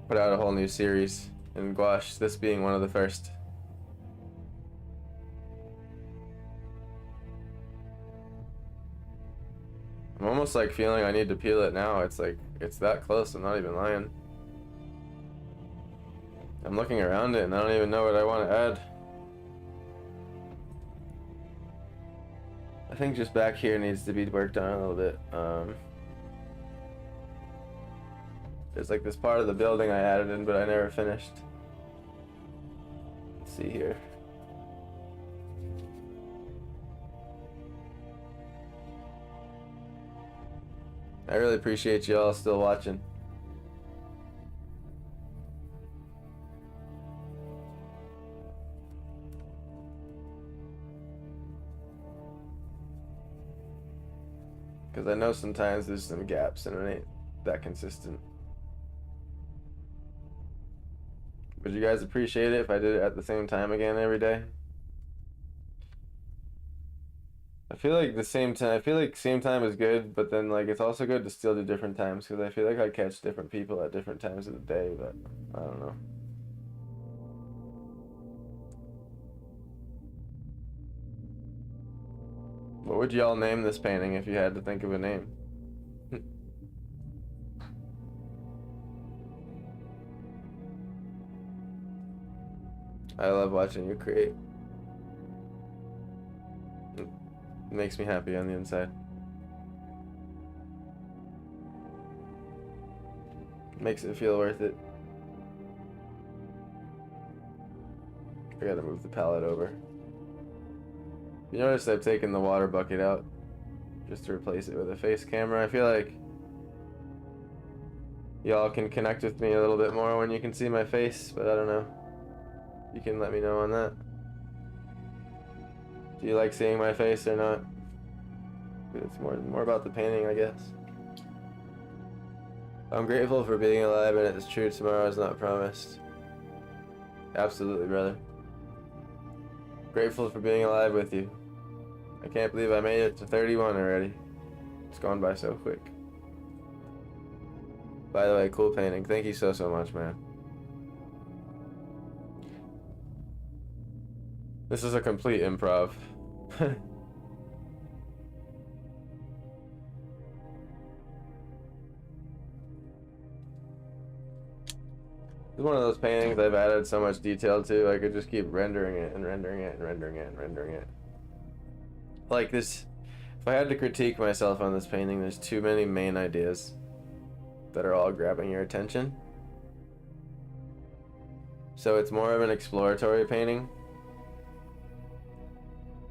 put out a whole new series in gouache, this being one of the first. I'm almost like feeling I need to peel it now. It's like, it's that close, I'm not even lying. I'm looking around it and I don't even know what I want to add. I think just back here needs to be worked on a little bit. There's like this part of the building I added in, but I never finished. Let's see here. I really appreciate you all still watching. Because I know sometimes there's some gaps and it ain't that consistent. Would you guys appreciate it if I did it at the same time again every day? I feel like same time is good, but then like it's also good to still do different times because I feel like I catch different people at different times of the day, but I don't know. What would y'all name this painting if you had to think of a name? I love watching you create. It makes me happy on the inside. Makes it feel worth it. I gotta move the palette over. You notice I've taken the water bucket out just to replace it with a face camera. I feel like y'all can connect with me a little bit more when you can see my face, but I don't know. You can let me know on that. Do you like seeing my face or not? It's more about the painting, I guess. I'm grateful for being alive, and it's true, tomorrow is not promised. Absolutely, brother. Grateful for being alive with you. I can't believe I made it to 31 already. It's gone by so quick. By the way, cool painting. Thank you so much, man. This is a complete improv. This is one of those paintings I've added so much detail to, I could just keep rendering it and rendering it and rendering it and rendering it. Like this, if I had to critique myself on this painting, there's too many main ideas that are all grabbing your attention. So it's more of an exploratory painting,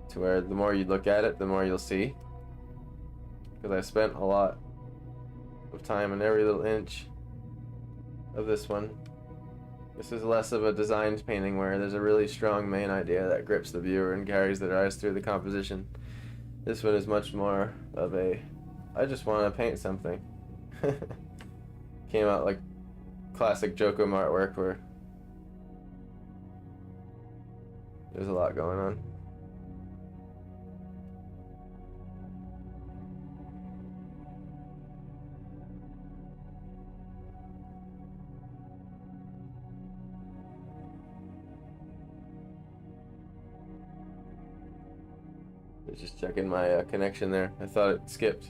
to where the more you look at it, the more you'll see. Because I spent a lot of time in every little inch of this one. This is less of a designed painting where there's a really strong main idea that grips the viewer and carries their eyes through the composition. This one is much more of a, I just want to paint something. Came out like classic Jokum artwork where there's a lot going on. Just checking my connection there. I thought it skipped.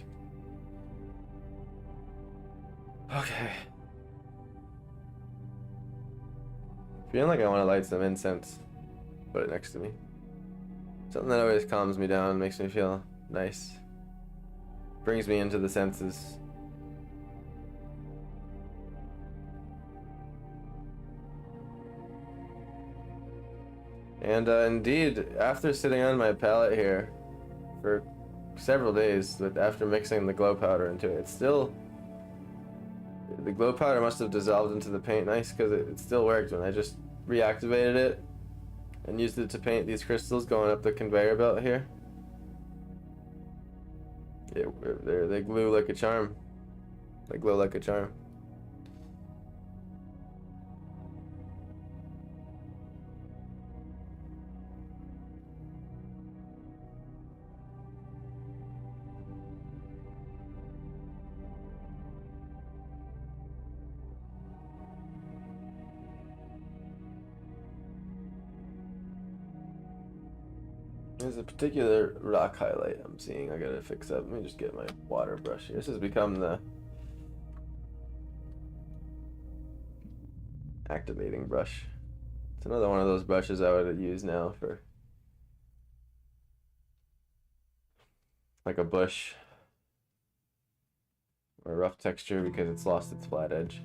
Okay. Feeling like I want to light some incense. Put it next to me. Something that always calms me down, makes me feel nice. Brings me into the senses. And indeed, after sitting on my palette here for several days, after mixing the glow powder into it, the glow powder must have dissolved into the paint nice, because it still worked when I just reactivated it and used it to paint these crystals going up the conveyor belt here. They glue like a charm. They glow like a charm. There's a particular rock highlight I'm seeing I gotta fix up. Let me just get my water brush here. This has become the activating brush. It's another one of those brushes I would use now for like a bush or a rough texture because it's lost its flat edge.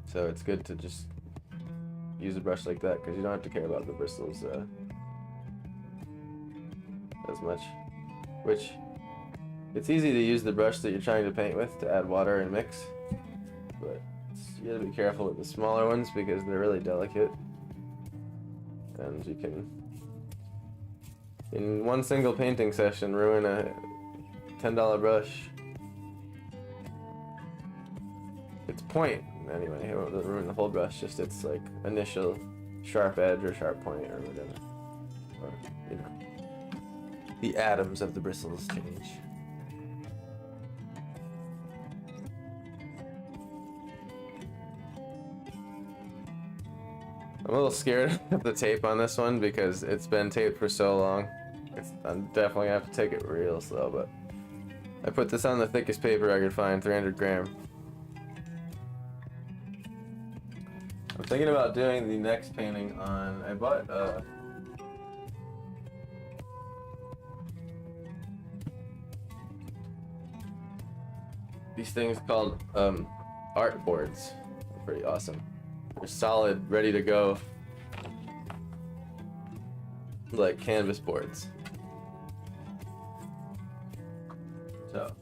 So it's good to just use a brush like that because you don't have to care about the bristles as much. Which, it's easy to use the brush that you're trying to paint with to add water and mix, but you gotta be careful with the smaller ones because they're really delicate, and you can, in one single painting session, ruin a $10 brush. Its point, anyway, it won't ruin the whole brush, just its like initial sharp edge or sharp point or whatever. Or, you know, the atoms of the bristles change. I'm a little scared of the tape on this one because it's been taped for so long. I'm definitely gonna have to take it real slow, but I put this on the thickest paper I could find, 300 gram. I'm thinking about doing the next painting on, I bought these things called art boards. They're pretty awesome. They're solid, ready to go, like canvas boards. So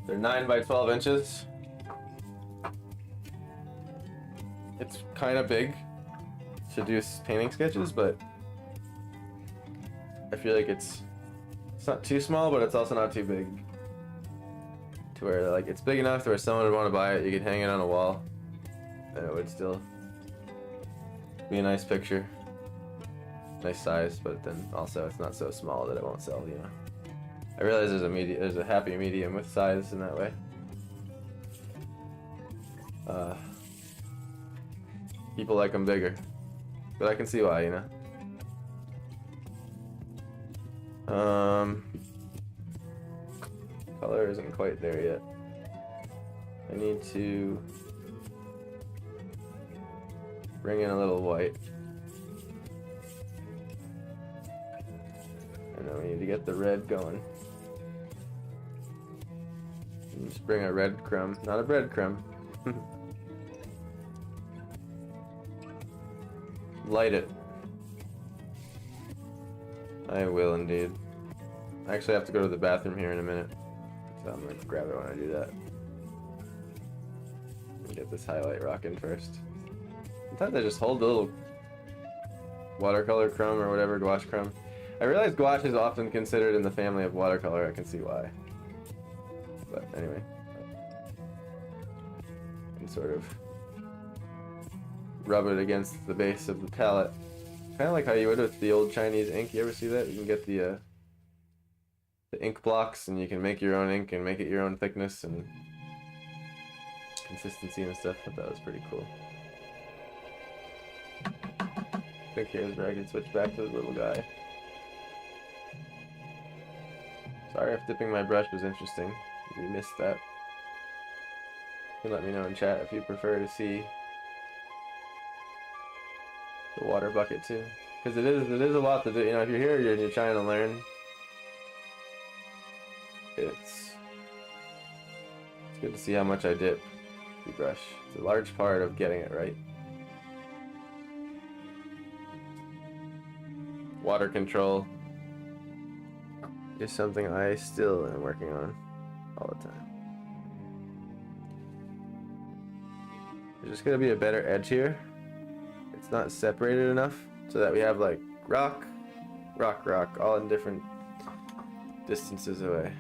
they're 9 by 12 inches. It's kind of big to do painting sketches, but I feel like it's not too small, but it's also not too big. To where like it's big enough to where someone would want to buy it, you could hang it on a wall, and it would still be a nice picture. Nice size, but then also it's not so small that it won't sell, you know. I realize there's a happy medium with size in that way. People like them bigger, but I can see why, you know. Color isn't quite there yet. I need to bring in a little white. And then we need to get the red going. And just bring a red crumb, not a breadcrumb. Light it. I will indeed. I actually have to go to the bathroom here in a minute, so I'm gonna grab it when I do that. Get this highlight rocking first. Sometimes I just hold the little watercolor crumb or whatever, gouache crumb. I realize gouache is often considered in the family of watercolor. I can see why. But anyway, and sort of rub it against the base of the palette, kind of like how you would with the old Chinese ink. You ever see that? You can get the ink blocks, and you can make your own ink and make it your own thickness and consistency and stuff. I thought that was pretty cool. I think here's where I can switch back to the little guy. Sorry if dipping my brush was interesting. If you missed that, you can let me know in chat if you prefer to see the water bucket too, because it is a lot to do. You know, if you're here and you're trying to learn, it's good to see how much I dip the brush. It's a large part of getting it right. Water control is something I still am working on all the time. There's just gonna be a better edge here. It's not separated enough so that we have like rock, rock, rock, all in different distances away.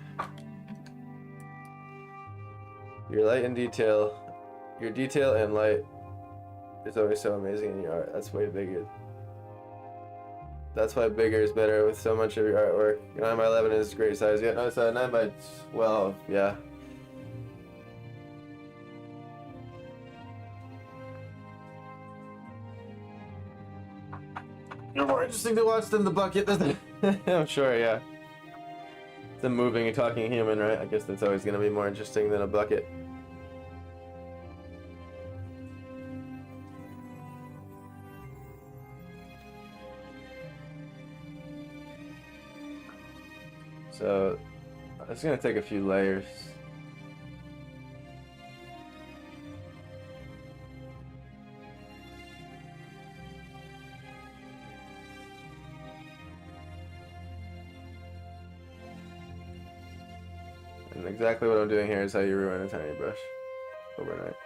Your light and detail, your detail and light is always so amazing in your art. That's way bigger. That's why bigger is better with so much of your artwork. 9x11 is great size. Yeah, no, it's 9x12. Yeah. You're more interesting to watch than the bucket, doesn't it? I'm sure, yeah. It's a moving and talking human, right? I guess that's always going to be more interesting than a bucket. So, it's going to take a few layers. And exactly what I'm doing here is how you ruin a tiny brush overnight.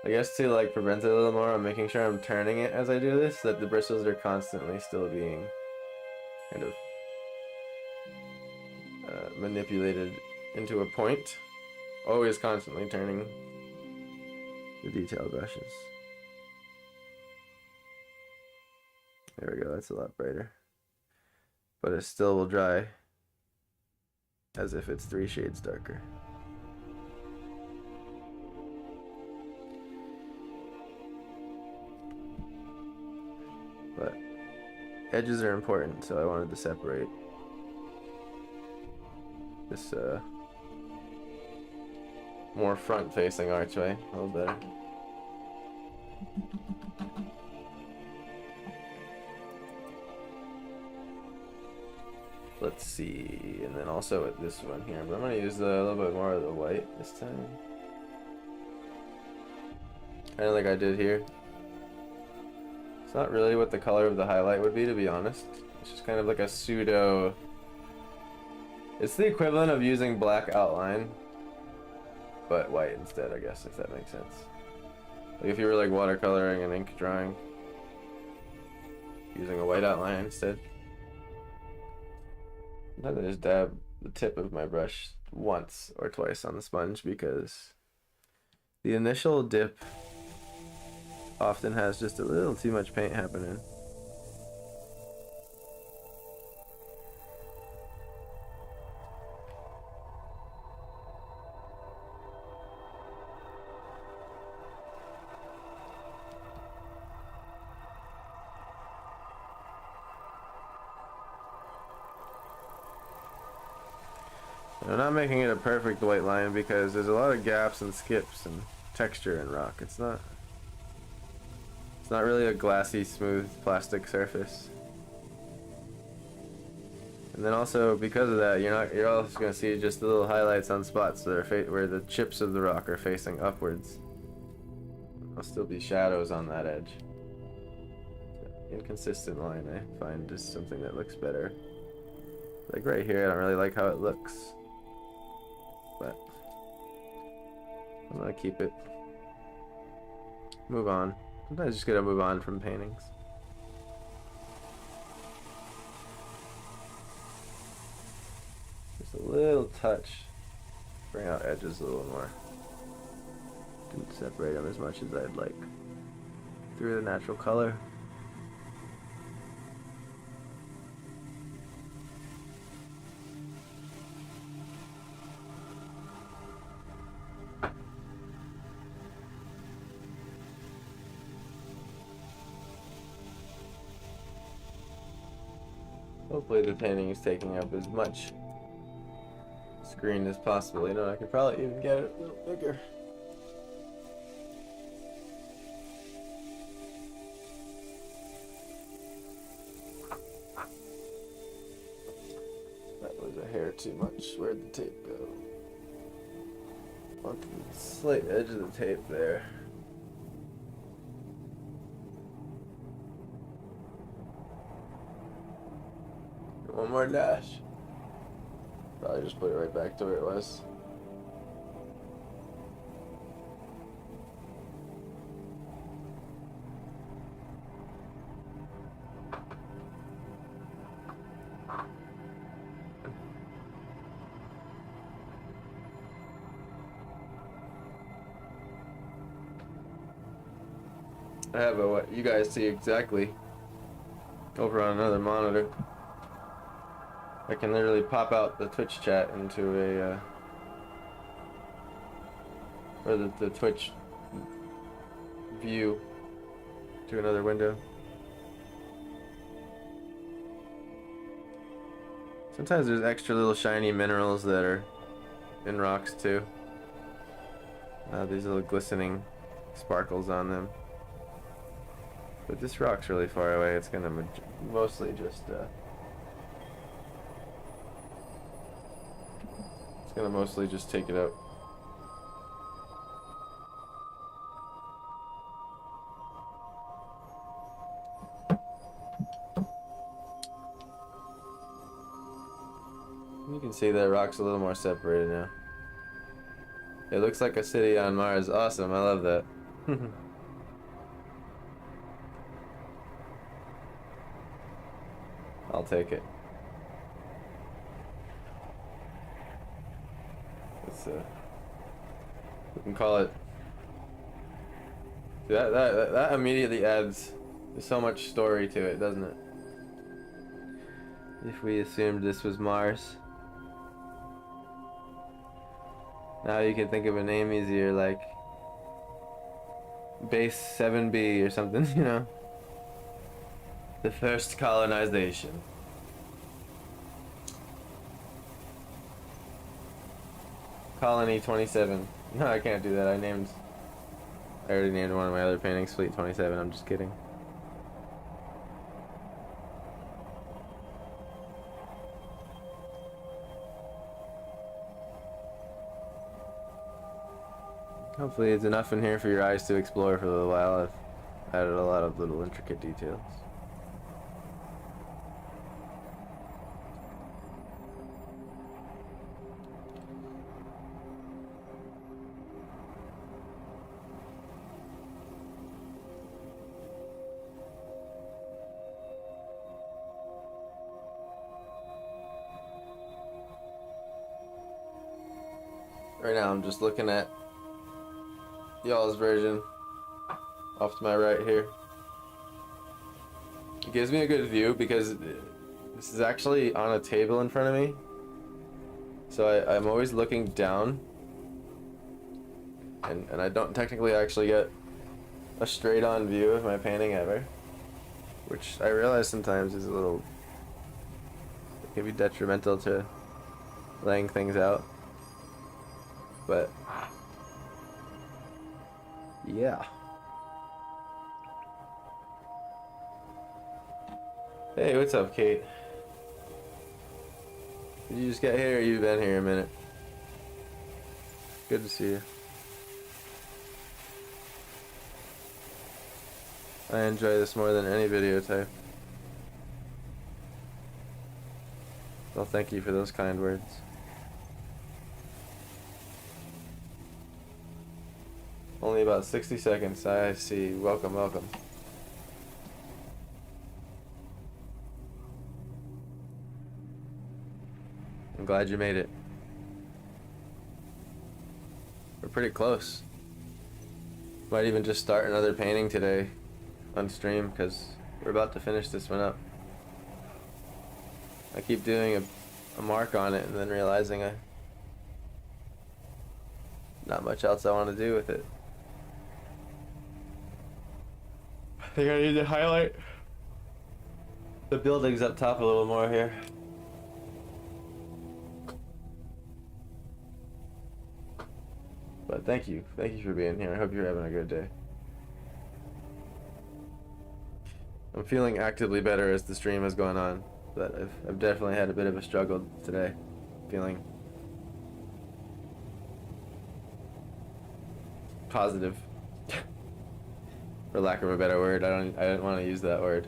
I guess to like prevent it a little more, I'm making sure I'm turning it as I do this, so that the bristles are constantly still being kind of manipulated into a point. Always constantly turning the detail brushes. There we go, that's a lot brighter. But it still will dry as if it's 3 shades darker. But edges are important, so I wanted to separate this more front-facing archway a little better. Let's see, and then also with this one here, but I'm gonna use a little bit more of the white this time. Kind of like I did here. It's not really what the color of the highlight would be, to be honest. It's just kind of like a pseudo... It's the equivalent of using black outline, but white instead, I guess, if that makes sense. Like if you were like watercoloring and ink drawing, using a white outline instead. Sometimes I just dab the tip of my brush once or twice on the sponge because the initial dip often has just a little too much paint happening. I'm not making it a perfect white line because there's a lot of gaps and skips and texture in rock. It's not really a glassy, smooth plastic surface. And then also because of that, you're also gonna see just the little highlights on spots that are where the chips of the rock are facing upwards. There'll still be shadows on that edge. Inconsistent line I find is something that looks better. Like right here, I don't really like how it looks. But I'm gonna keep it. Move on. Sometimes you just gotta move on from paintings. Just a little touch. Bring out edges a little more. Didn't separate them as much as I'd like. Through the natural color. Hopefully the painting is taking up as much screen as possible. You know, I could probably even get it a little bigger. That was a hair too much. Where'd the tape go? Onto the slight edge of the tape there. One more dash. Probably just put it right back to where it was. I have what you guys see exactly over on another monitor. I can literally pop out the Twitch chat into a, or the Twitch view to another window. Sometimes there's extra little shiny minerals that are in rocks too. These little glistening sparkles on them. But this rock's really far away. It's gonna mostly just take it out. You can see that rock's a little more separated now. It looks like a city on Mars. Awesome, I love that. I'll take it. It's we can call it. That immediately adds so much story to it, doesn't it? If we assumed this was Mars, now you can think of a name easier, like Base 7B or something, you know? The first colonization. Colony 27. No, I can't do that. I already named one of my other paintings Fleet 27. I'm just kidding. Hopefully it's enough in here for your eyes to explore for a little while. I've added a lot of little intricate details. Right now I'm just looking at y'all's version off to my right here. It gives me a good view because this is actually on a table in front of me. So I'm always looking down. And I don't technically actually get a straight on view of my painting ever. Which I realize sometimes is a little... It can be detrimental to laying things out. But yeah. Hey, what's up, Kate? Did you just get here or you've been here a minute? Good to see you. I enjoy this more than any video type. Well, thank you for those kind words. Only about 60 seconds. I see. Welcome, welcome. I'm glad you made it. We're pretty close. Might even just start another painting today on stream because we're about to finish this one up. I keep doing a mark on it and then realizing not much else I want to do with it. I think I need to highlight the buildings up top a little more here. But thank you for being here. I hope you're having a good day. I'm feeling actively better as the stream has gone on, but I've definitely had a bit of a struggle today, feeling positive, for lack of a better word. I didn't want to use that word.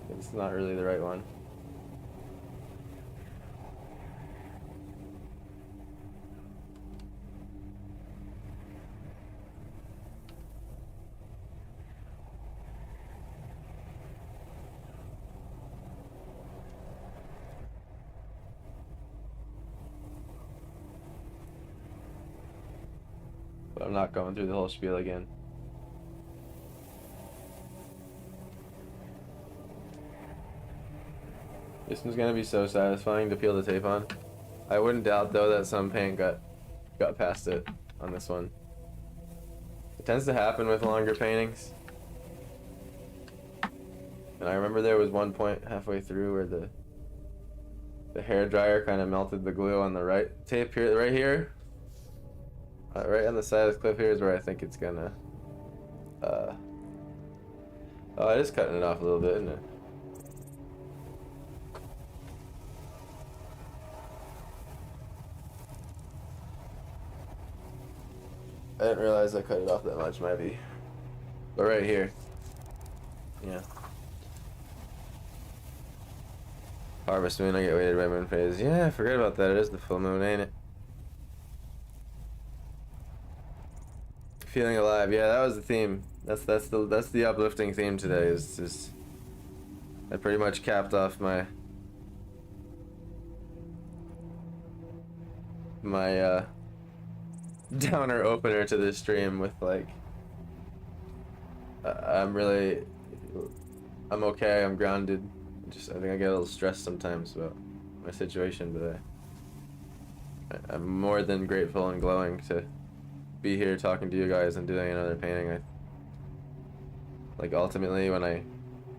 It's not really the right one. But I'm not going through the whole spiel again. This one's gonna be so satisfying to peel the tape on. I wouldn't doubt though that some paint got past it on this one. It tends to happen with longer paintings. And I remember there was one point halfway through where the hair dryer kind of melted the glue on the right tape here, right here. Right on the side of this clip here is where I think it's gonna. Oh, it is cutting it off a little bit, isn't it? I didn't realize I cut it off that much, might be. But right here. Yeah. Harvest moon, I get weighted by moon phase. Yeah, I forgot about that. It is the full moon, ain't it? Feeling alive. Yeah, that was the theme. That's the uplifting theme today. Is I pretty much capped off my downer opener to this stream with like I'm okay. I'm grounded. I think I get a little stressed sometimes about my situation, but I'm more than grateful and glowing to be here talking to you guys and doing another painting. Like ultimately when I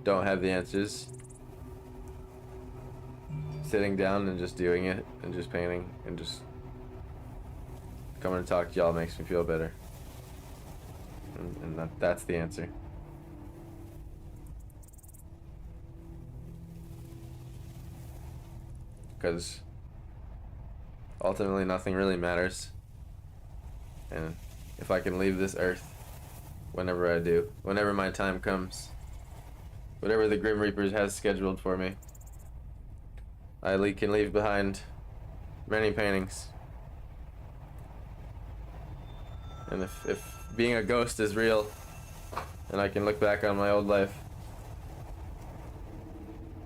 don't have the answers, sitting down and just doing it and just painting and just coming to talk to y'all makes me feel better. And that's the answer. Because ultimately nothing really matters. And if I can leave this earth whenever I do, whenever my time comes, whatever the Grim Reapers has scheduled for me, I can leave behind many paintings. And if being a ghost is real, and I can look back on my old life,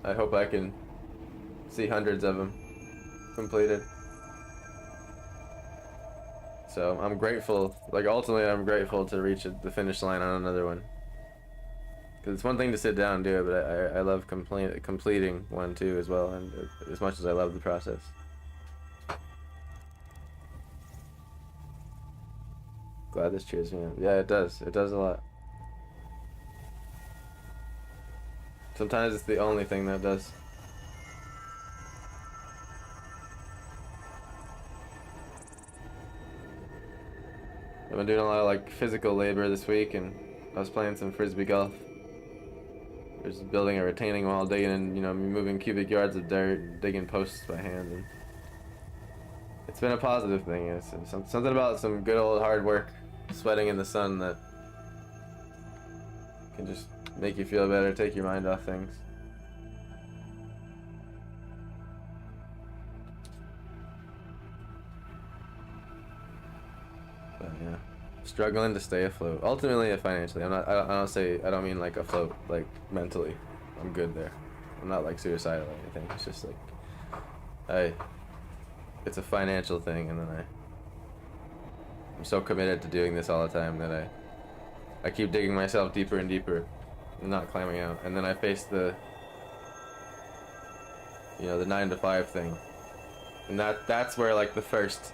I hope I can see hundreds of them completed. So I'm grateful, like ultimately I'm grateful to reach the finish line on another one. Because it's one thing to sit down and do it, but I love completing one too as well, and as much as I love the process. Glad this cheers me up. Yeah, it does. It does a lot. Sometimes it's the only thing that does. I've been doing a lot of like physical labor this week, and I was playing some frisbee golf. Just building a retaining wall, digging in, moving cubic yards of dirt, digging posts by hand, and it's been a positive thing. It's something about some good old hard work, sweating in the sun that can just make you feel better, take your mind off things. But yeah, struggling to stay afloat. Ultimately, financially. I don't mean like afloat, like mentally. I'm good there. I'm not like suicidal or anything. It's just like it's a financial thing, and then I'm so committed to doing this all the time that I keep digging myself deeper and deeper and not climbing out. And then I face the 9 to 5 thing. And that's where like the first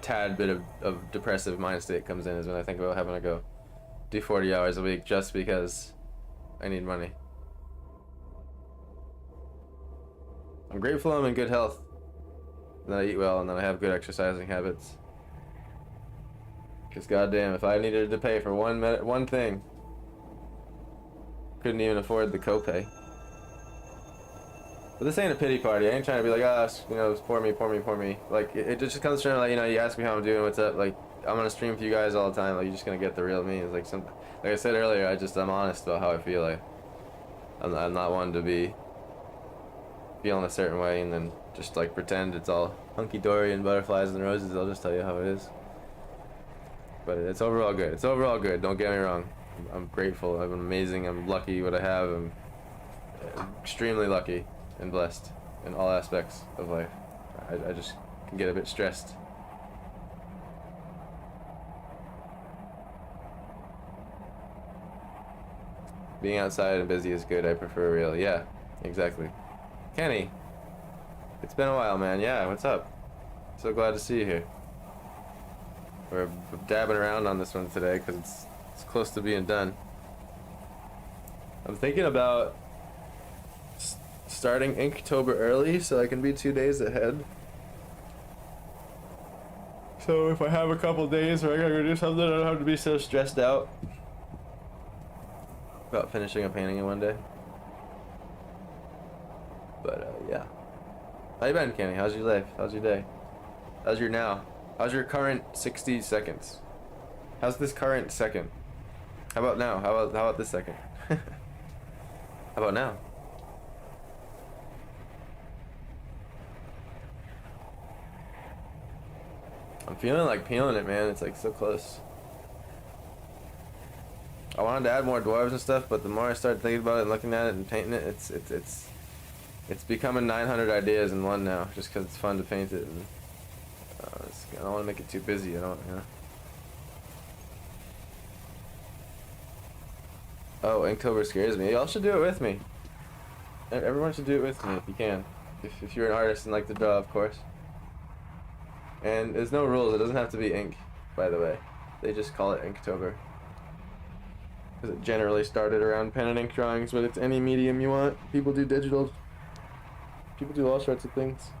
tad bit of depressive mind state comes in, is when I think about having to go do 40 hours a week just because I need money. I'm grateful I'm in good health, and that I eat well, and that I have good exercising habits. Because goddamn, if I needed to pay for one thing, couldn't even afford the copay. But this ain't a pity party. I ain't trying to be like, ah, you know, poor me, poor me, poor me. Like, it just comes from, like, you know, you ask me how I'm doing, what's up. Like, I'm gonna stream for you guys all the time. Like, you're just gonna get the real me. It's like like I said earlier, I'm honest about how I feel. Like, I'm not one to be feeling a certain way and then just like pretend it's all hunky dory and butterflies and roses. I'll just tell you how it is. But it's overall good. It's overall good. Don't get me wrong. I'm grateful. I'm amazing. I'm lucky what I have. I'm extremely lucky and blessed in all aspects of life. I just can get a bit stressed. Being outside and busy is good. I prefer real. Yeah, exactly. Kenny, it's been a while, man. Yeah, what's up? So glad to see you here. We're dabbing around on this one today because it's close to being done. I'm thinking about starting Inktober early so I can be 2 days ahead. So if I have a couple days where I gotta do something, I don't have to be so stressed out about finishing a painting in one day. But yeah. How you been, Kenny? How's your life? How's your day? How's your now? How's your current 60 seconds? How's this current second? How about now? How about this second? How about now? I'm feeling like peeling it, man. It's like so close. I wanted to add more dwarves and stuff, but the more I start thinking about it and looking at it and painting it, it's becoming 900 ideas in one now, just because it's fun to paint it. And I don't want to make it too busy. I don't, you know. Oh, Inktober scares me. Y'all should do it with me. Everyone should do it with me if you can. If you're an artist and like to draw, of course. And there's no rules. It doesn't have to be ink, by the way. They just call it Inktober. Because it generally started around pen and ink drawings, but it's any medium you want. People do digital. People do all sorts of things.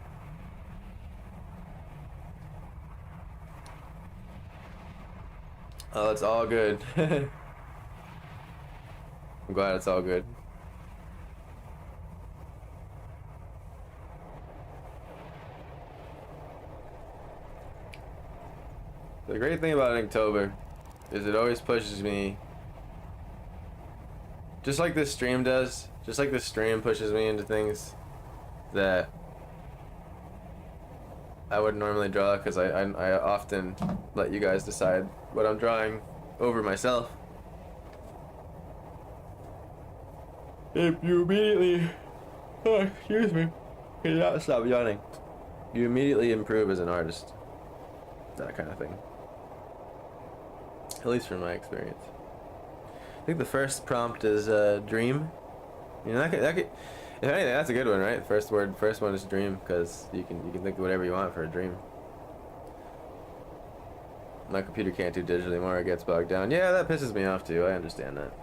Oh, it's all good. I'm glad it's all good. The great thing about Inktober is it always pushes me, just like this stream does, just like this stream pushes me into things that I wouldn't normally draw, because I often let you guys decide what I'm drawing over myself. If you immediately, oh, excuse me, can you not stop yawning? You immediately improve as an artist. That kind of thing. At least from my experience. I think the first prompt is dream. You know, that could, if anything, that's a good one, right? First one is dream, because you can think of whatever you want for a dream. My computer can't do digital anymore, it gets bogged down. Yeah, that pisses me off too, I understand that.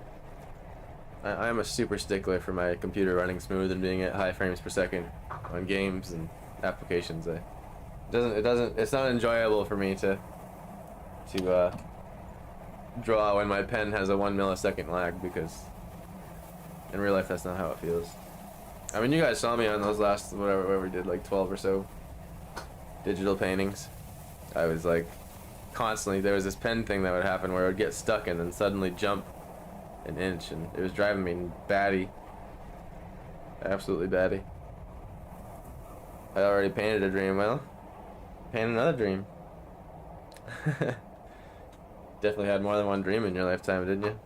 I'm a super stickler for my computer running smooth and being at high frames per second on games and applications. It's not enjoyable for me to draw when my pen has a 1 millisecond lag, because in real life that's not how it feels. I mean, you guys saw me on those last whatever we did, like 12 or so digital paintings. I was like constantly, there was this pen thing that would happen where it would get stuck and then suddenly jump an inch, and it was driving me batty. Absolutely batty. I already painted a dream. Well, paint another dream. Definitely had more than one dream in your lifetime, didn't you?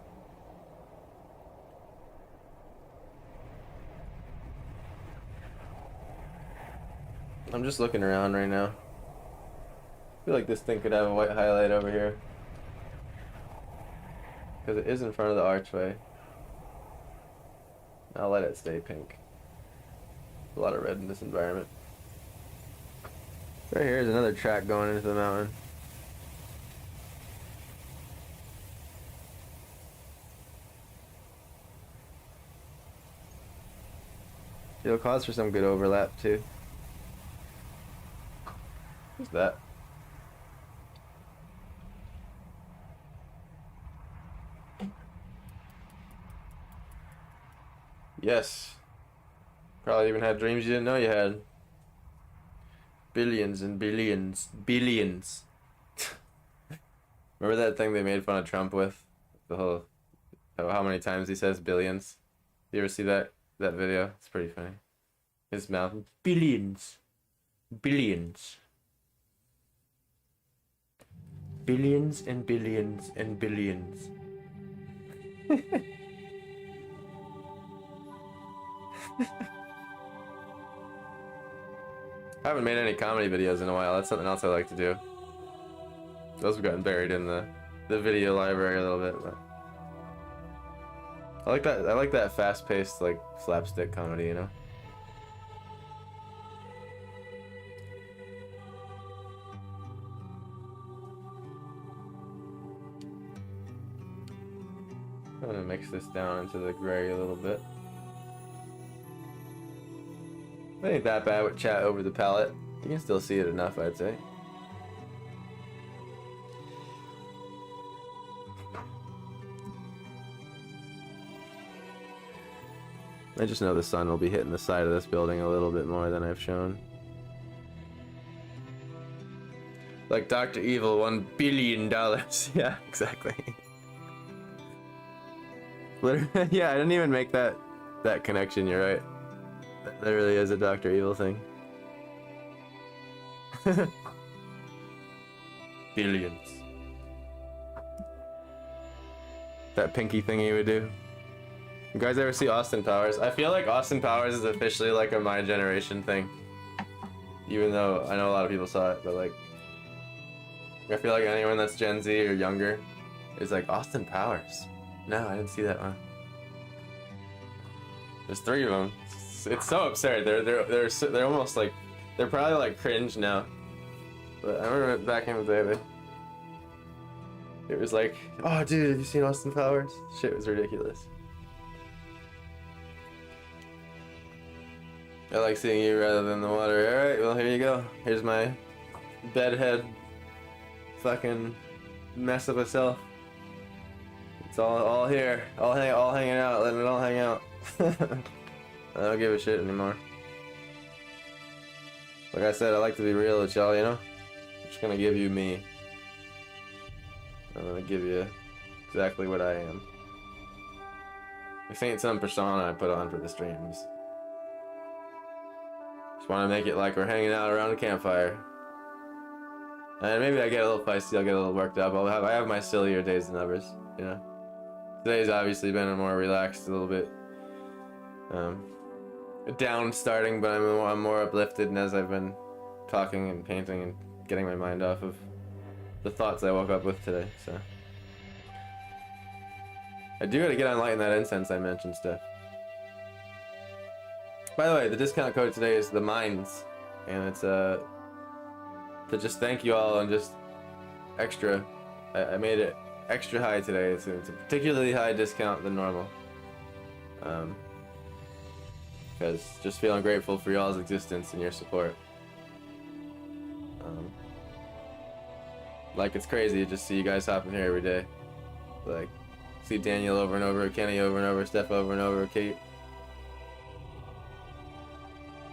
I'm just looking around right now. I feel like this thing could have a white highlight over here, because it is in front of the archway. I'll let it stay pink. A lot of red in this environment. Right here is another track going into the mountain. It'll cause for some good overlap too. Who's that? Yes. Probably even had dreams you didn't know you had. Billions and billions. Billions. Remember that thing they made fun of Trump with? The whole... how many times he says billions? You ever see that video? It's pretty funny. His mouth. Billions. Billions. Billions and billions and billions. I haven't made any comedy videos in a while. That's something else I like to do. Those have gotten buried in the video library a little bit, but I like that fast-paced, like, slapstick comedy, you know? I'm gonna mix this down into the gray a little bit. It ain't that bad with chat over the palette. You can still see it enough, I'd say. I just know the sun will be hitting the side of this building a little bit more than I've shown. Like Dr. Evil, $1 billion. Yeah, exactly. Literally, yeah, I didn't even make that connection, you're right. That really is a Dr. Evil thing. Billions. That pinky thing he would do. You guys ever see Austin Powers? I feel like Austin Powers is officially like a my generation thing. Even though I know a lot of people saw it, but like... I feel like anyone that's Gen Z or younger is like, Austin Powers? No, I didn't see that one. There's 3 of them. It's so absurd. They're almost like... They're probably like cringe now. But I remember back in the day, it was like, oh dude, have you seen Austin Powers? Shit was ridiculous. I like seeing you rather than the water. Alright, well here you go. Here's my bedhead fucking mess of a self. It's all here. All hanging out, letting it all hang out. I don't give a shit anymore. Like I said, I like to be real with y'all, you know? I'm just gonna give you me. I'm gonna give you exactly what I am. This ain't some persona I put on for the streams. Just want to make it like we're hanging out around a campfire. And maybe I get a little feisty, I'll get a little worked up. I have my sillier days than others, you know. Today's obviously been a more relaxed, a little bit down starting, but I'm more uplifted, and as I've been talking and painting and getting my mind off of the thoughts I woke up with today, so. I do gotta get on lighting that incense I mentioned, Steph. By the way, the discount code today is the Minds, and it's to just thank you all and just extra. I made it extra high today. It's a particularly high discount than normal. Because just feeling grateful for y'all's existence and your support. Like it's crazy to just see you guys hopping here every day. Like see Daniel over and over, Kenny over and over, Steph over and over, Kate.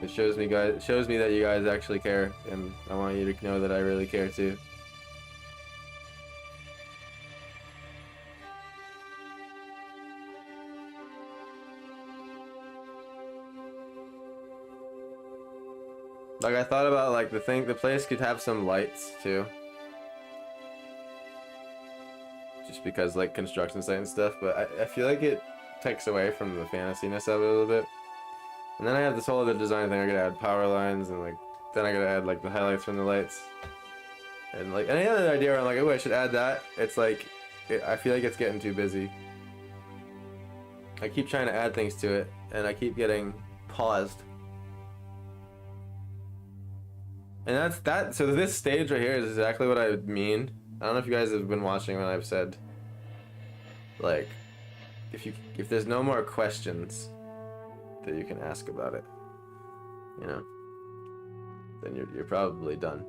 It shows me that you guys actually care, and I want you to know that I really care too. Like I thought about like the place could have some lights too. Just because like construction site and stuff, but I feel like it takes away from the fantasiness of it a little bit. And then I have this whole other design thing. I gotta add power lines, and like then I gotta add like the highlights from the lights. And like any other idea where I'm like, oh, I should add that. It's like I feel like it's getting too busy. I keep trying to add things to it, and I keep getting paused. And that's that. So this stage right here is exactly what I mean. I don't know if you guys have been watching when I've said, like, if there's no more questions that you can ask about it, you know, then you're probably done.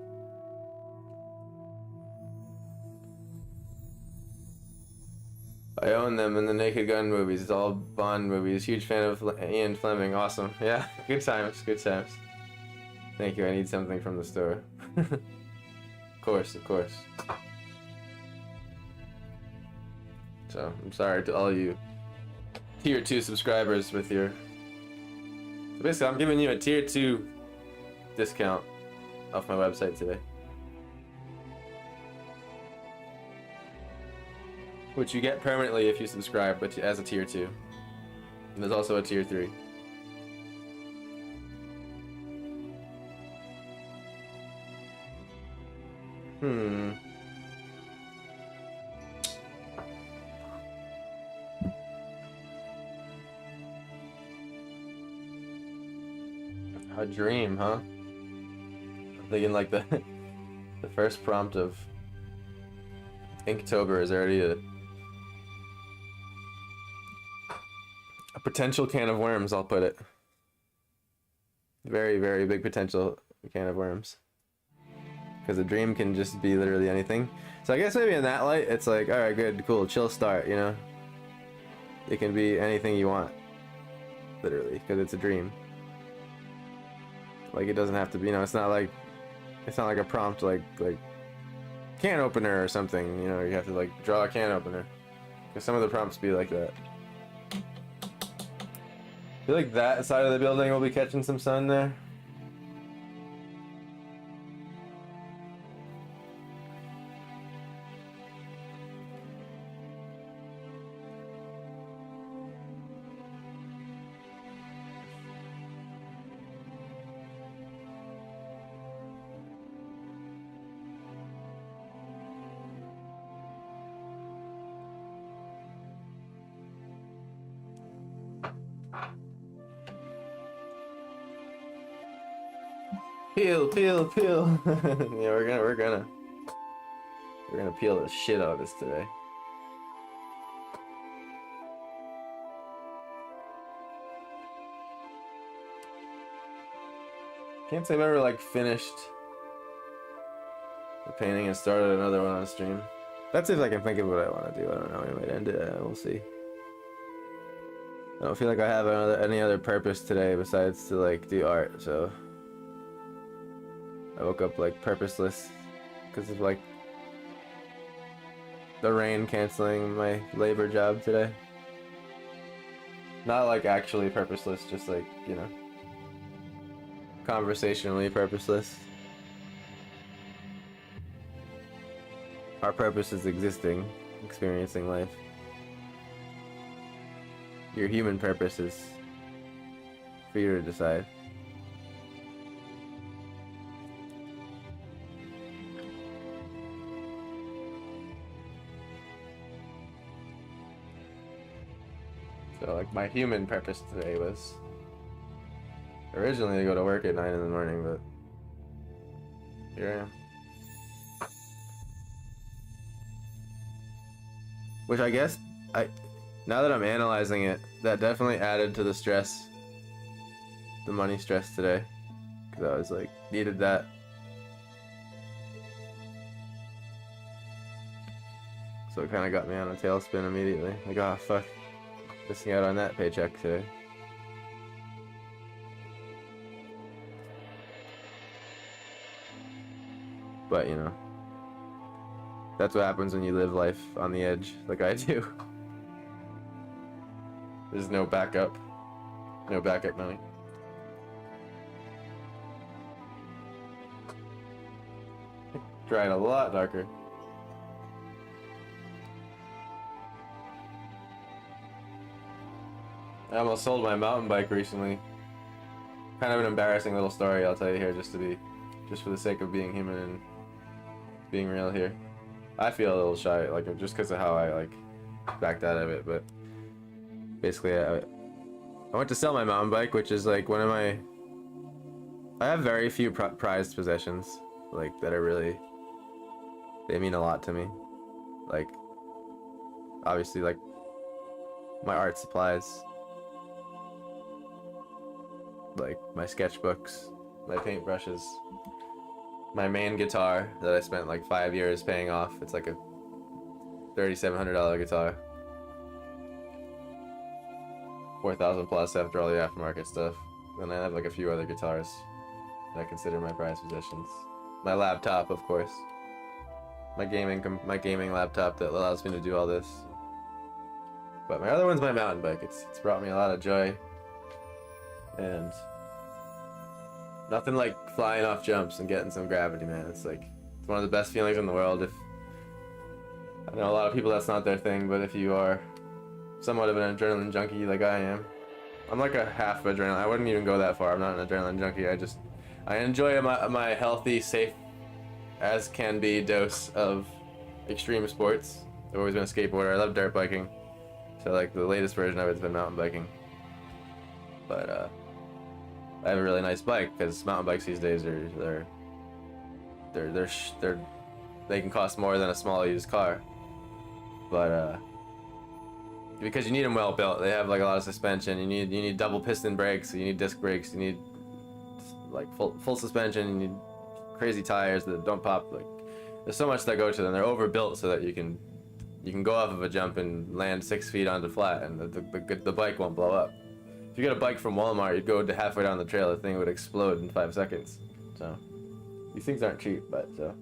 I own them in the Naked Gun movies. It's all Bond movies. Huge fan of Ian Fleming. Awesome. Yeah, good times. Good times. Thank you. I need something from the store. Of course, of course. So, I'm sorry to all you tier 2 subscribers with your... So basically, I'm giving you a tier 2 discount off my website today. Which you get permanently if you subscribe, but as a tier 2. And there's also a tier 3. A dream, huh? I'm thinking like the first prompt of Inktober is already a potential can of worms, I'll put it. Very, very big potential can of worms. Because a dream can just be literally anything. So I guess maybe in that light, it's like, alright, good, cool, chill start, you know? It can be anything you want. Literally, because it's a dream. Like, it doesn't have to be, you know, it's not like a prompt like can opener or something, you know, you have to like draw a can opener. Because some of the prompts be like that. I feel like that side of the building will be catching some sun there. Peel, peel, peel. Yeah, we're gonna peel the shit out of this today. Can't say I've ever like finished the painting and started another one on stream. That's if I can think of what I want to do. I don't know. We might end it. We'll see. I don't feel like I have any other purpose today besides to like do art. So I woke up like purposeless because of like the rain canceling my labor job today. Not like actually purposeless, just like, you know, conversationally purposeless. Our purpose is existing, experiencing life. Your human purpose is for you to decide. So like my human purpose today was originally to go to work at 9 in the morning, but here I am. Which I guess, now that I'm analyzing it, that definitely added to the stress, the money stress today, because I was like, needed that. So it kind of got me on a tailspin immediately. Like, oh fuck, missing out on that paycheck today. But you know, that's what happens when you live life on the edge, like I do. There's no backup money. Drying a lot darker. I almost sold my mountain bike recently. Kind of an embarrassing little story, I'll tell you here, just for the sake of being human and being real here. I feel a little shy, like just because of how I like backed out of it, but basically I went to sell my mountain bike, which is like one of my... I have very few prized possessions, like that are really... They mean a lot to me. Like, obviously, like my art supplies. like my sketchbooks, my paintbrushes, my main guitar that I spent like 5 years paying off. It's like a $3,700 guitar. 4,000 plus after all the aftermarket stuff. Then I have like a few other guitars that I consider my prized possessions. My laptop, of course. My gaming laptop that allows me to do all this. But my other one's my mountain bike. It's brought me a lot of joy. And nothing like flying off jumps and getting some gravity, man. It's like, it's one of the best feelings in the world. If I know a lot of people that's not their thing, but if you are somewhat of an adrenaline junkie like I am, I'm like a half adrenaline. I wouldn't even go that far. I'm not an adrenaline junkie. I enjoy my healthy, safe as can be dose of extreme sports. I've always been a skateboarder. I love dirt biking. So like the latest version of it's been mountain biking. But I have a really nice bike because mountain bikes these days they can cost more than a small used car. But because you need them well built. They have like a lot of suspension. You need double piston brakes. You need disc brakes. You need like full suspension. You need crazy tires that don't pop. Like there's so much that go to them. They're overbuilt so that you can go off of a jump and land 6 feet onto flat, and the bike won't blow up. If you get a bike from Walmart, you'd go to halfway down the trail, the thing would explode in 5 seconds. So these things aren't cheap, but so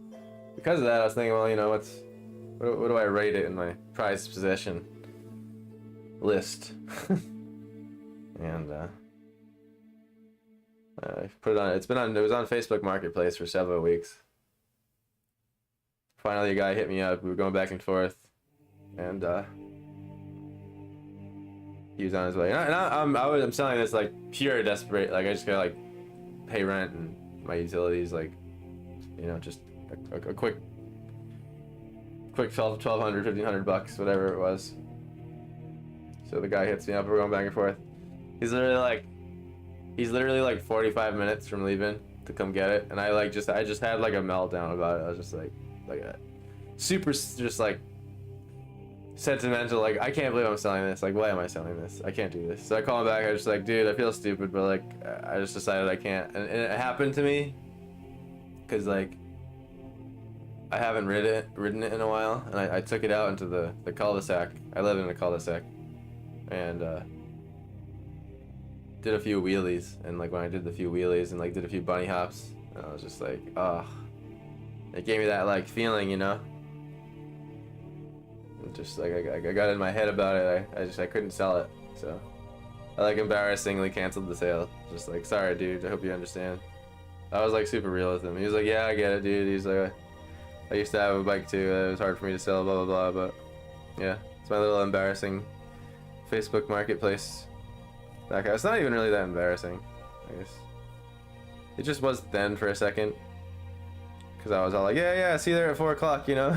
because of that, I was thinking, well, you know, what do I rate it in my prized possession list? And I put it on. It was on Facebook Marketplace for several weeks. Finally, a guy hit me up. We were going back and forth, and he was on his way. And I'm selling this like pure desperate. Like I just gotta like pay rent and my utilities. Like, you know, just a quick $1,200, $1,500, whatever it was. So the guy hits me up. We're going back and forth. He's literally like 45 minutes from leaving to come get it, and I just had like a meltdown about it. I was just like a super just like sentimental, like I can't believe I'm selling this. Like, why am I selling this? I can't do this. So I call him back. I was just like, dude, I feel stupid, but like I just decided I can't. And it happened to me because like I haven't ridden it in a while, and I took it out into the cul-de-sac. I live in a cul-de-sac, and did a few wheelies. And like when I did the few wheelies and like did a few bunny hops, and I was just like, oh, it gave me that like feeling, you know. And just like I got in my head about it. I couldn't sell it, so I like embarrassingly canceled the sale. Just like, sorry, dude. I hope you understand. I was like super real with him. He was like, yeah, I get it, dude. He's like, I used to have a bike too. It was hard for me to sell, blah blah blah. But yeah, it's my little embarrassing Facebook Marketplace. It's not even really that embarrassing, I guess. It just was then for a second, because I was all like, yeah, see you there at 4 o'clock, you know.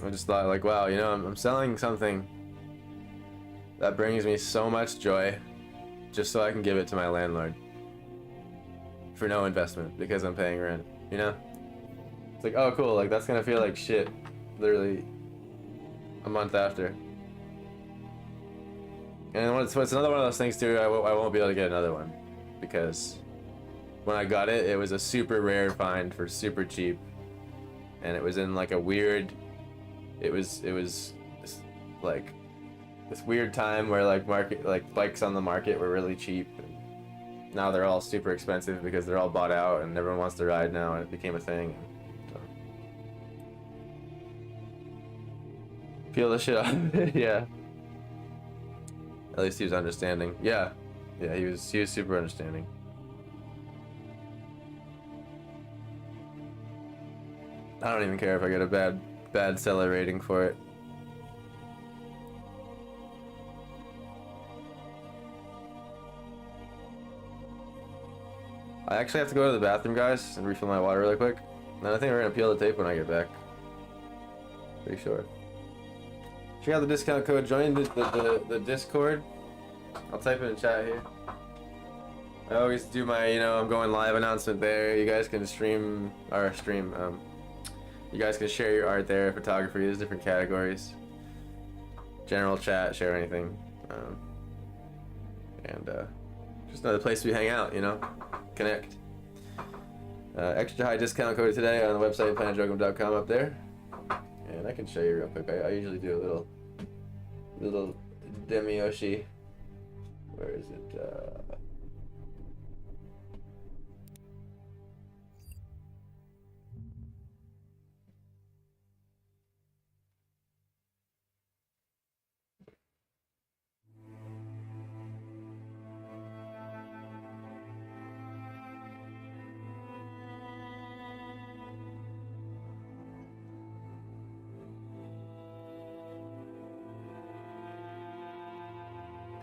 I just thought like, wow, you know, I'm selling something that brings me so much joy just so I can give it to my landlord for no investment because I'm paying rent, you know? It's like, oh cool, like that's gonna feel like shit literally a month after. And it's another one of those things too, I won't be able to get another one because when I got it, it was a super rare find for super cheap, and it was in like a weird, it was like this weird time where like bikes on the market were really cheap, and now they're all super expensive because they're all bought out and everyone wants to ride now, and it became a thing. So. Peel the shit off. Yeah. At least he was understanding. Yeah, he was super understanding. I don't even care if I get a bad seller rating for it. I actually have to go to the bathroom, guys, and refill my water really quick. And then I think we're gonna peel the tape when I get back. Pretty sure. Check out the discount code. Join the Discord. I'll type it in chat here. I always do my, I'm going live announcement there. You guys can stream, you guys can share your art there, photography, there's different categories. General chat, share anything. And just another place we hang out, connect. Extra high discount code today on the website, planetjokum.com up there. And I can show you real quick. I usually do a little Demioshi. Where is it?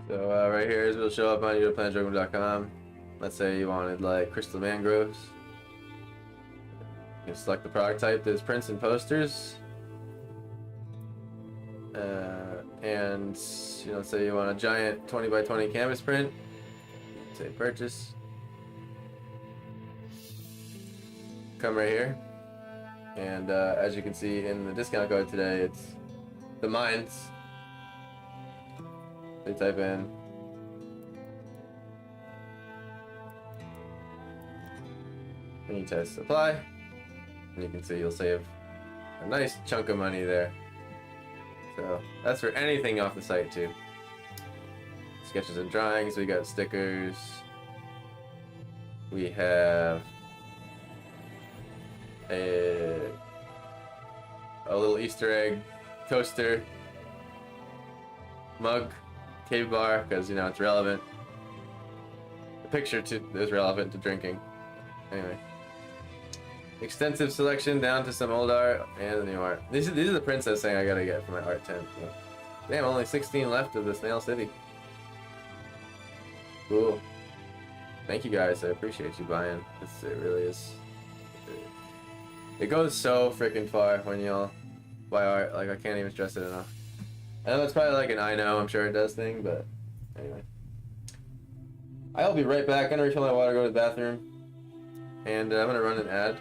So right here is will show up on your planetjokum.com. Let's say you wanted like crystal mangroves. You can select the product type. There's prints and posters. And say you want a giant 20 by 20 canvas print. Say purchase. Come right here. And as you can see in the discount code today, it's the mines. They type in and you test apply, and you can see you'll save a nice chunk of money there. So that's for anything off the site too. Sketches and drawings, we got stickers, we have a little Easter egg toaster, mug, cave bar, because it's relevant. The picture is relevant to drinking. Anyway, extensive selection down to some old art and the new art. These are the prints I was saying I gotta get for my art tent. So. Damn, only 16 left of the Snail City. Cool. Thank you guys. I appreciate you buying. It really is. It goes so freaking far when y'all buy art. Like, I can't even stress it enough. I know it's probably like an I know, I'm sure it does thing, but anyway. I'll be right back. I'm gonna refill my water, go to the bathroom, and I'm gonna run an ad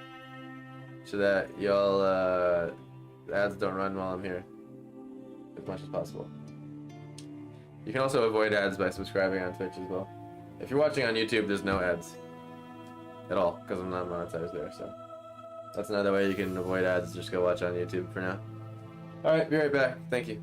so that y'all the ads don't run while I'm here as much as possible. You can also avoid ads by subscribing on Twitch as well. If you're watching on YouTube, there's no ads at all because I'm not monetized there, so that's another way you can avoid ads. Just go watch on YouTube for now. Alright, be right back. Thank you.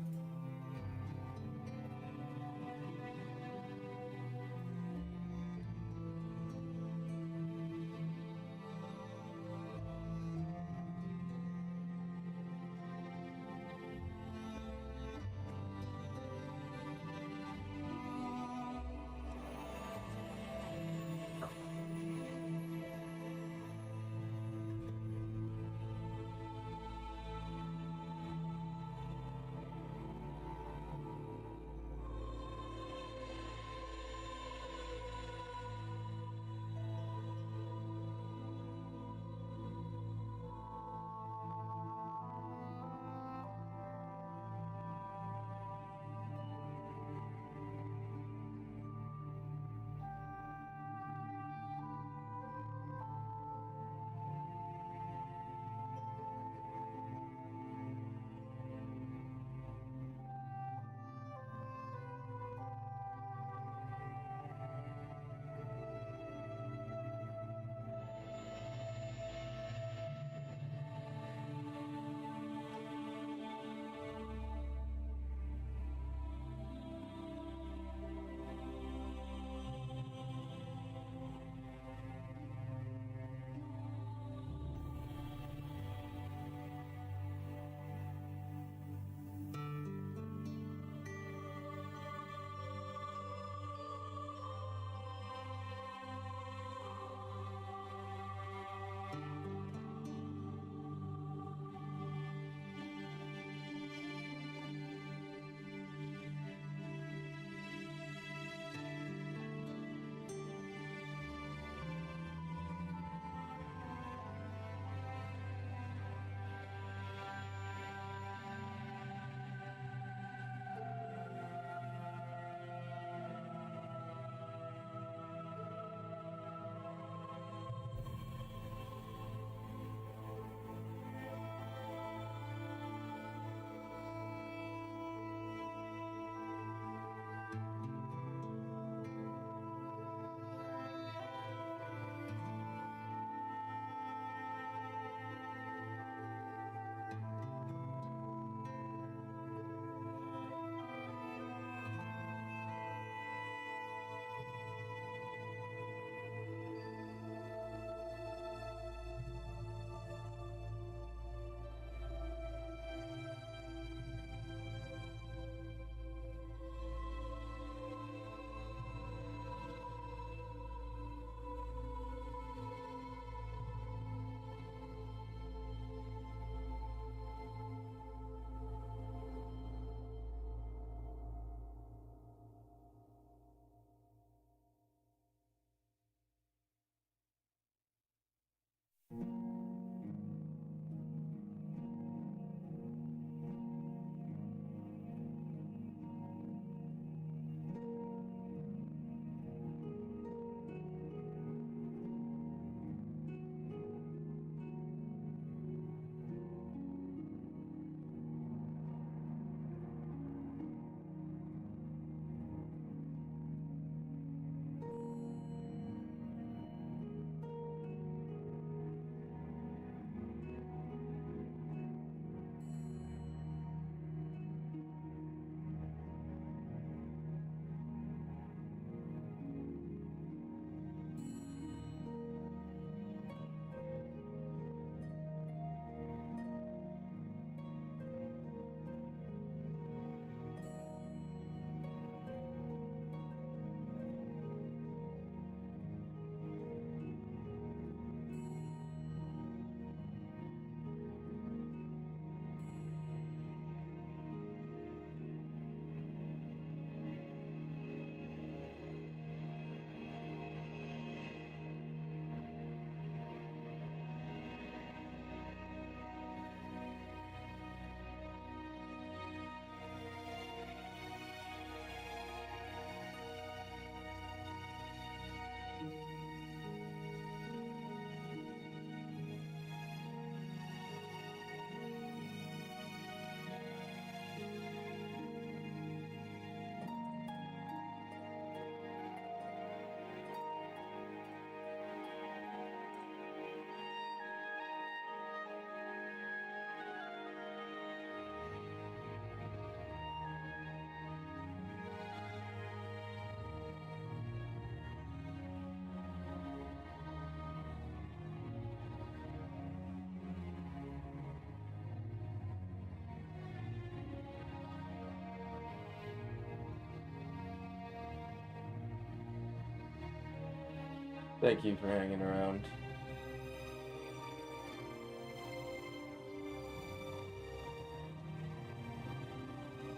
Thank you for hanging around.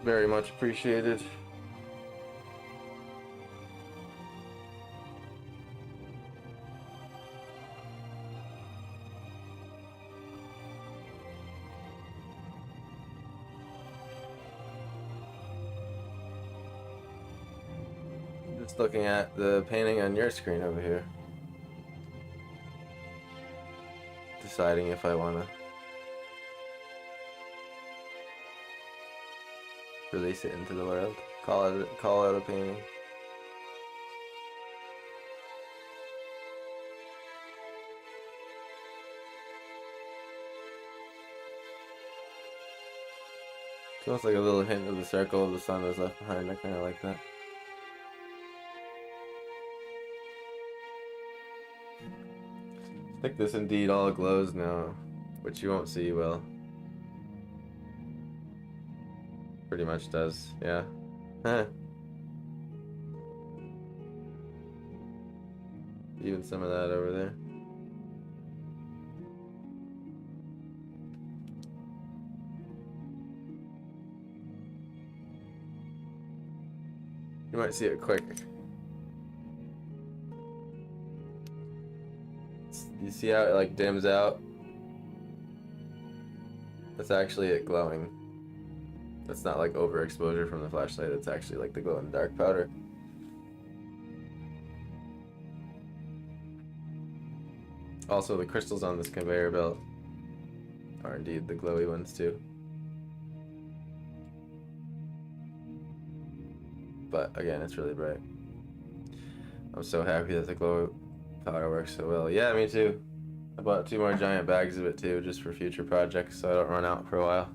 Very much appreciated. Just looking at the painting on your screen over here. Deciding if I want to release it into the world. Call it a painting. It's almost like a little hint of the circle of the sun that's left behind. I kind of like that. I think this indeed all glows now, which you won't see well. Pretty much does, yeah. Huh. Even some of that over there. You might see it quick. You see how it like dims out? That's actually it glowing. That's not like overexposure from the flashlight, it's actually like the glow in the dark powder. Also, the crystals on this conveyor belt are indeed the glowy ones too. But again, it's really bright. I'm so happy that the glow powder works so well. Yeah, me too. I bought 2 more giant bags of it too, just for future projects, so I don't run out for a while.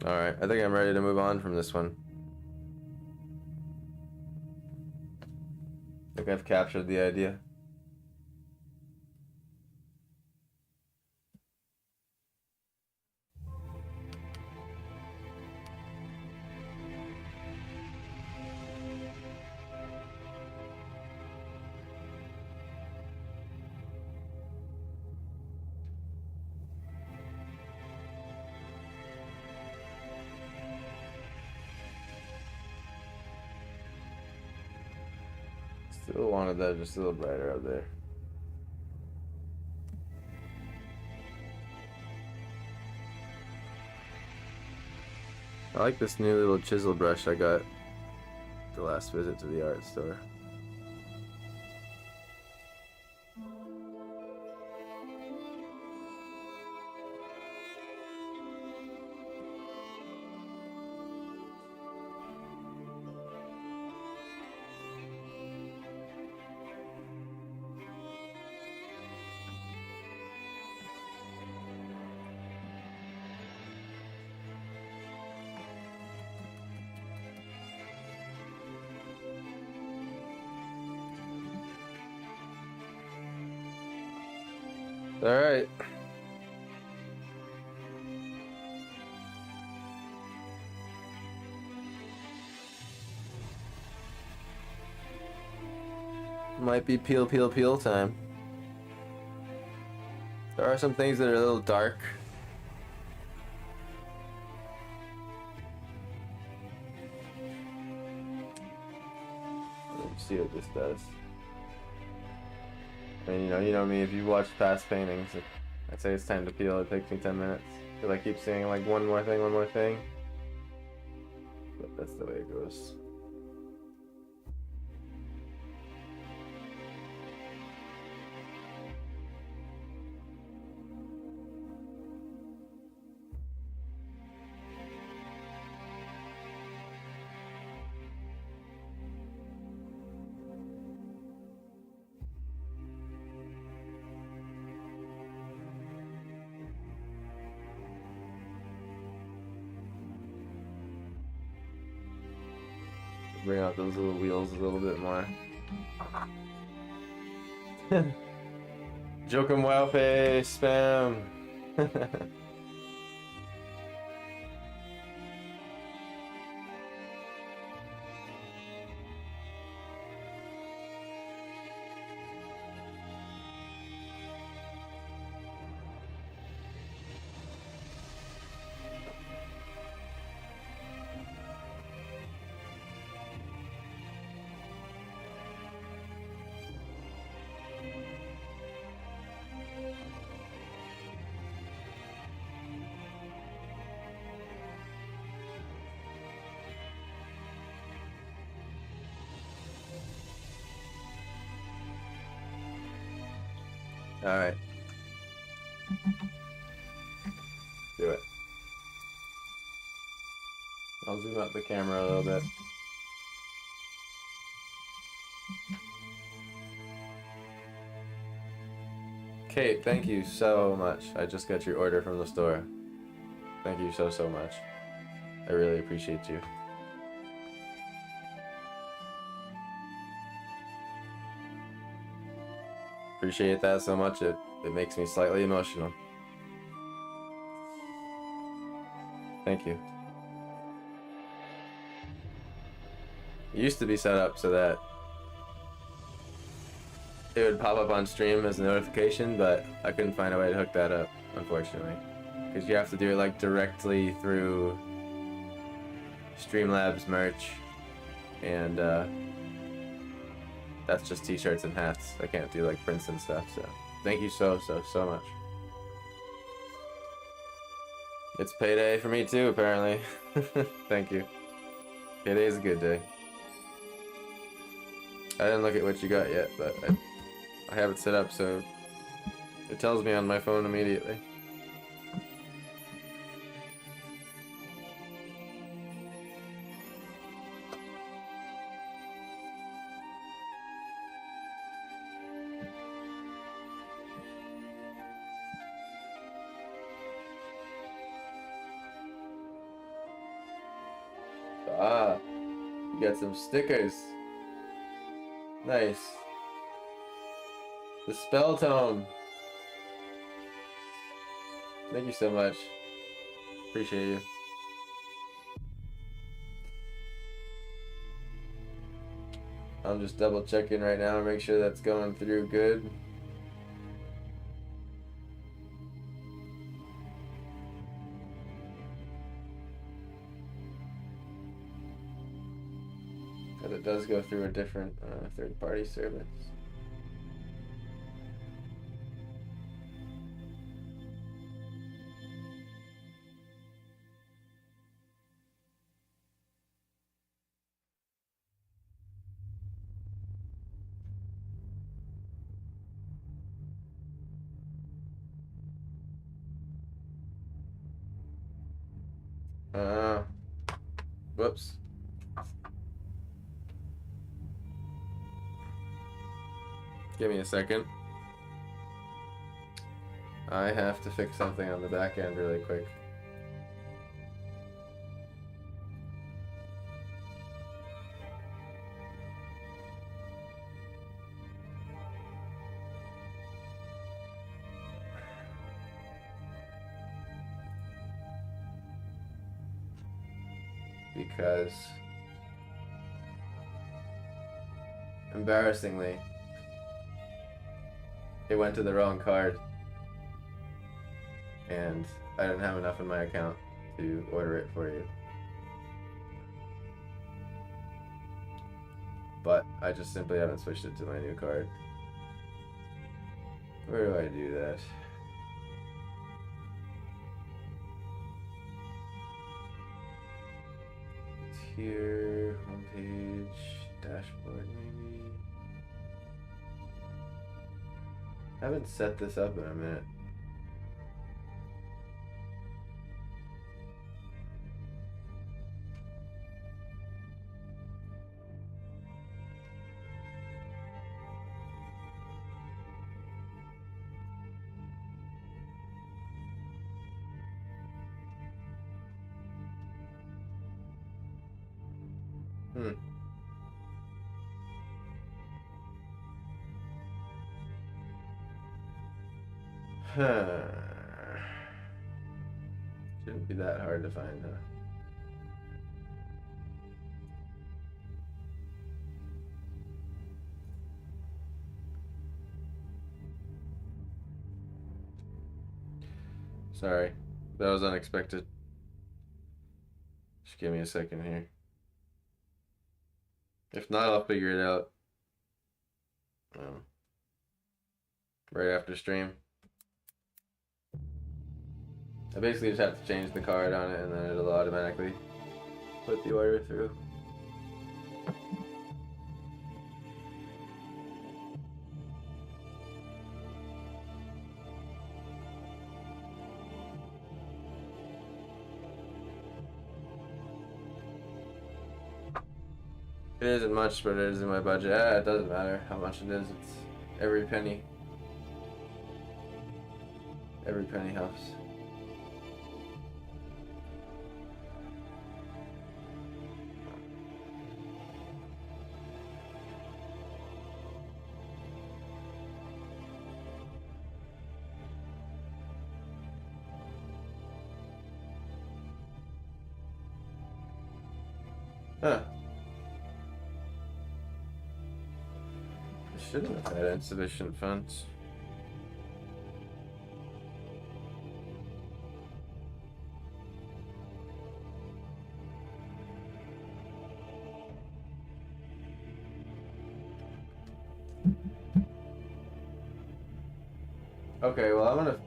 Alright, I think I'm ready to move on from this one. I think I've captured the idea. Still wanted that just a little brighter up there. I like this new little chisel brush I got the last visit to the art store. All right. Might be peel, peel, peel time. There are some things that are a little dark. Let's see what this does. And you know me, if you've watched past paintings, I'd say it's time to peel. It takes me 10 minutes. Because I keep seeing like one more thing. But that's the way it goes. Bring out those little wheels a little bit more. Jokum Wow Face spam. Alright. Do it. I'll zoom out the camera a little bit. Kate, thank you so much. I just got your order from the store. Thank you so much. I really appreciate you. Appreciate that so much. It makes me slightly emotional. Thank you. It used to be set up so that it would pop up on stream as a notification, but I couldn't find a way to hook that up, unfortunately. Because you have to do it like directly through Streamlabs merch, and that's just t-shirts and hats. I can't do like prints and stuff, so thank you so much. It's payday for me too, apparently. Thank you. Payday is a good day. I didn't look at what you got yet, but I have it set up so it tells me on my phone immediately. Ah, you got some stickers. Nice. The spell tome. Thank you so much. Appreciate you. I'm just double checking right now to make sure that's going through good. But it does go through a different third-party service. Whoops. Give me a second. I have to fix something on the back end really quick. Because embarrassingly, it went to the wrong card, and I didn't have enough in my account to order it for you. But I just simply haven't switched it to my new card. Where do I do that? It's here, homepage, dashboard maybe. I haven't set this up in a minute. Shouldn't be that hard to find, huh? Sorry, that was unexpected. Just give me a second here. If not, I'll figure it out right after stream. I basically just have to change the card on it and then it'll automatically put the order through. It isn't much, but it is in my budget. It doesn't matter how much it is. It's every penny. Every penny helps. Huh. I shouldn't have had insufficient funds. Okay, well, I'm gonna.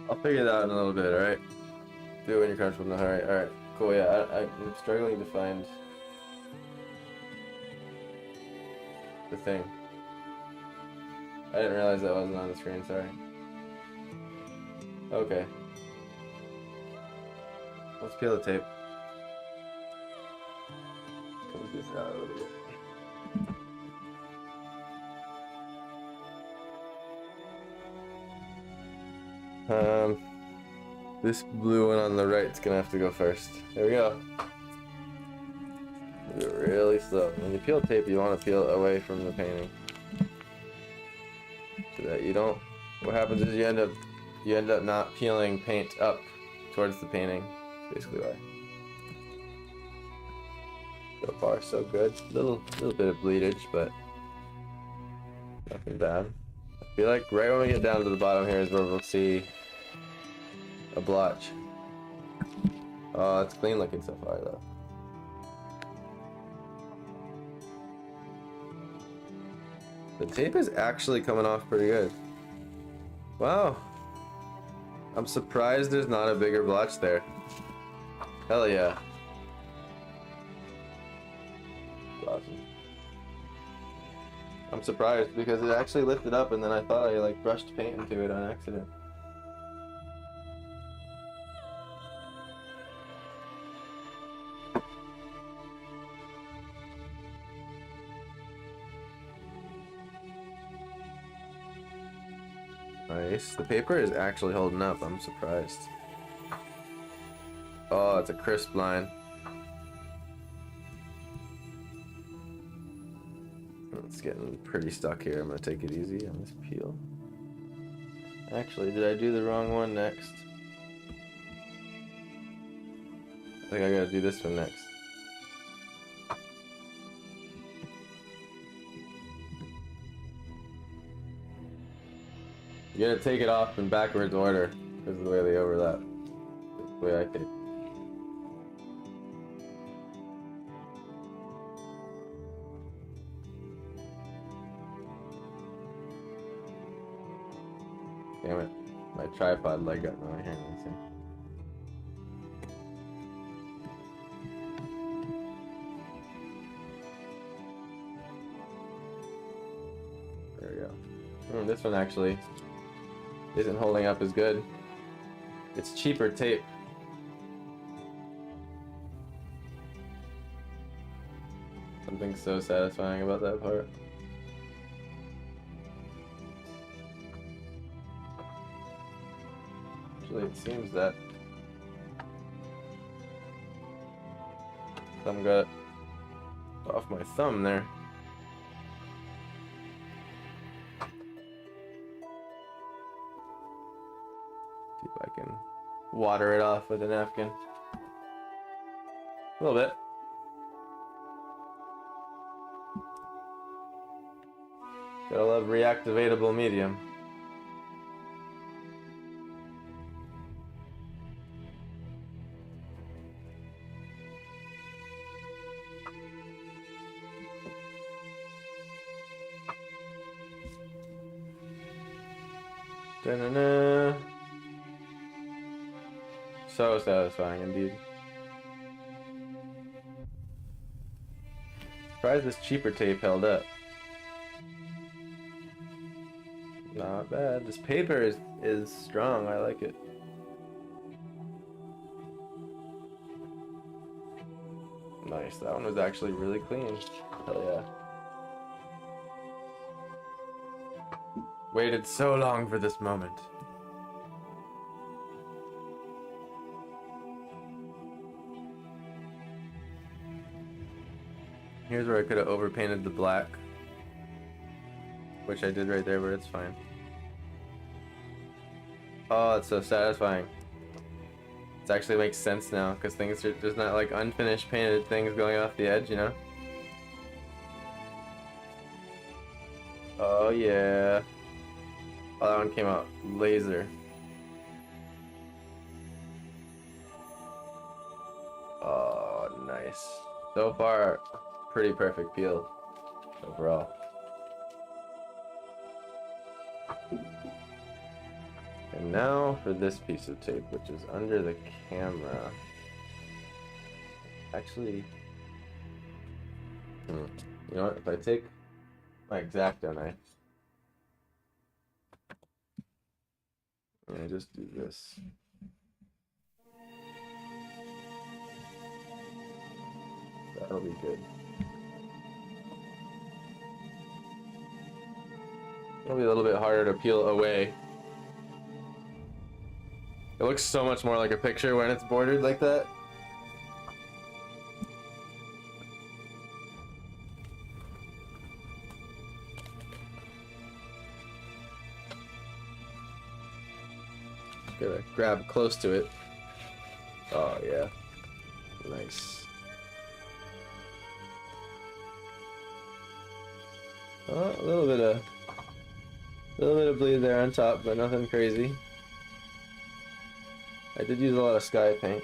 I'll figure that out in a little bit, alright? Do it when you're comfortable. No, alright, cool, yeah, I'm struggling to find the thing. I didn't realize that wasn't on the screen, sorry. Okay. Let's peel the tape. Close this out a little bit. This blue one on the right is gonna have to go first. There we go. Do it really slow. When you peel tape, you want to peel it away from the painting, so that you don't. What happens is you end up not peeling paint up towards the painting. That's basically why. So far, so good. Little bit of bleedage, but nothing bad. I feel like right when we get down to the bottom here is where we'll see a blotch. Oh, it's clean looking so far though. The tape is actually coming off pretty good. Wow. I'm surprised there's not a bigger blotch there. Hell yeah. Awesome. I'm surprised because it actually lifted up and then I thought I like brushed paint into it on accident. Nice. The paper is actually holding up. I'm surprised. Oh, it's a crisp line. It's getting pretty stuck here. I'm gonna take it easy on this peel. Actually, did I do the wrong one next? I think I gotta do this one next. You gotta take it off in backwards order because of the way they overlap. That's the way I take. Damn it. My tripod leg got in my hand. Let's see. There we go. This one actually isn't holding up as good. It's cheaper tape. Something so satisfying about that part. Actually, it seems that some got off my thumb there. See if I can water it off with a napkin. A little bit. Gotta love reactivatable medium. Da-na-na. So satisfying indeed. Surprised this cheaper tape held up. Not bad. This paper is strong. I like it. Nice. That one was actually really clean. Hell yeah. Waited so long for this moment. Here's where I could have overpainted the black, which I did right there, but it's fine. Oh, it's so satisfying. It actually makes sense now, because things are just not like unfinished painted things going off the edge, you know? Oh yeah. Oh, that one came out laser. Oh, nice. So far, pretty perfect peel overall. And now for this piece of tape, which is under the camera. Actually, you know what? If I take my X-Acto knife and I just do this. That'll be good. It'll be a little bit harder to peel away. It looks so much more like a picture when it's bordered like that. Gotta grab close to it. Oh yeah. Nice. Oh, a little bit of bleed there on top, but nothing crazy. I did use a lot of sky paint.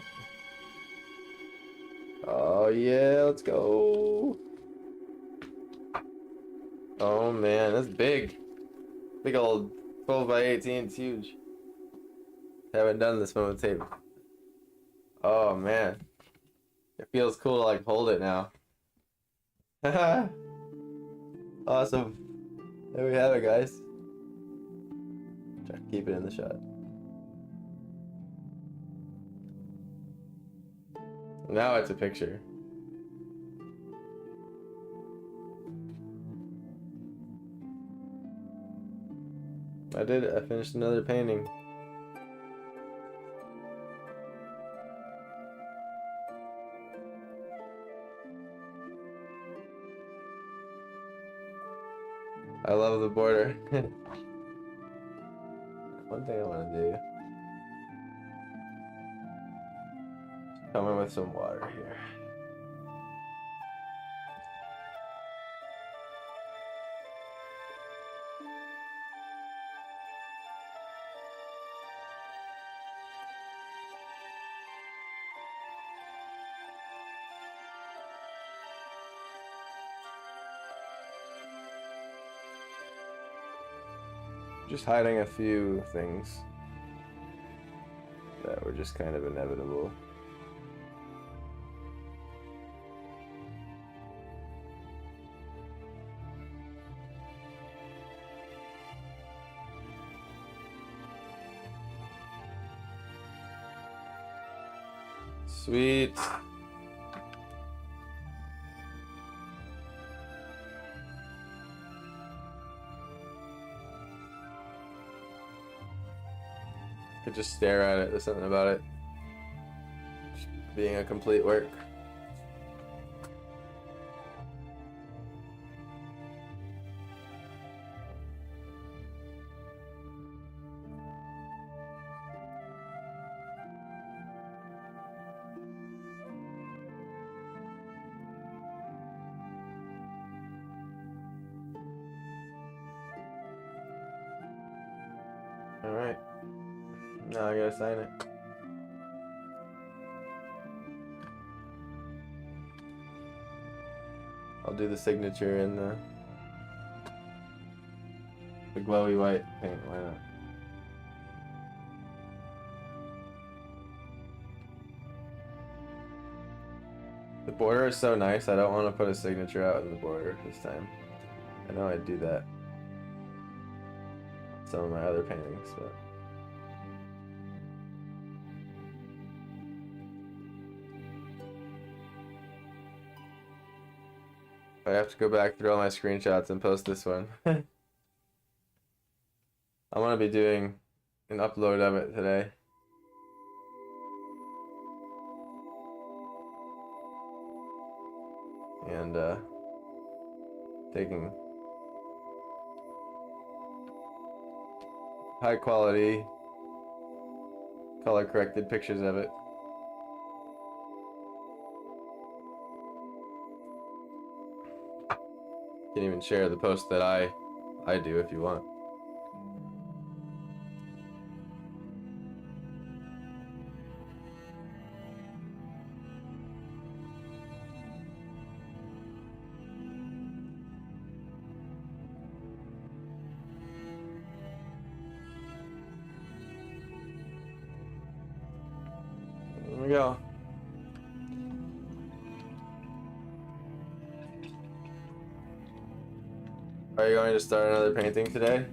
Oh yeah, let's go. Oh man, that's big. Big old 12 by 18, it's huge. Haven't done this one with tape. Oh man. It feels cool to like hold it now. Awesome. There we have it, guys. Try to keep it in the shot. Now it's a picture. I did it. I finished another painting. I love the border. One thing I want to do. Come in with some water here. Just hiding a few things that were just kind of inevitable. Sweet. Could just stare at it. There's something about it just being a complete work. All right. Now I gotta sign it. I'll do the signature in the glowy white paint. Why not? The border is so nice, I don't want to put a signature out in the border this time. I know I'd do that. Some of my other paintings, but... I have to go back through all my screenshots and post this one. I'm gonna be doing an upload of it today. And taking high quality, color corrected pictures of it. You can even share the post that I do if you want. There we go. Are you going to start another painting today?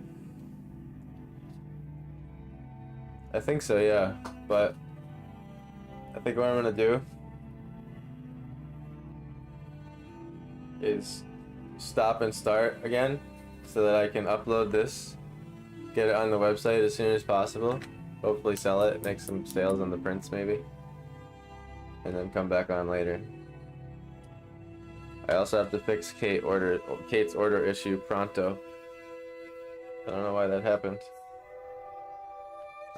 I think so, yeah. But I think what I'm gonna do is stop and start again so that I can upload this, get it on the website as soon as possible, hopefully sell it, make some sales on the prints maybe, and then come back on later. I also have to fix Kate's order issue pronto. I don't know why that happened.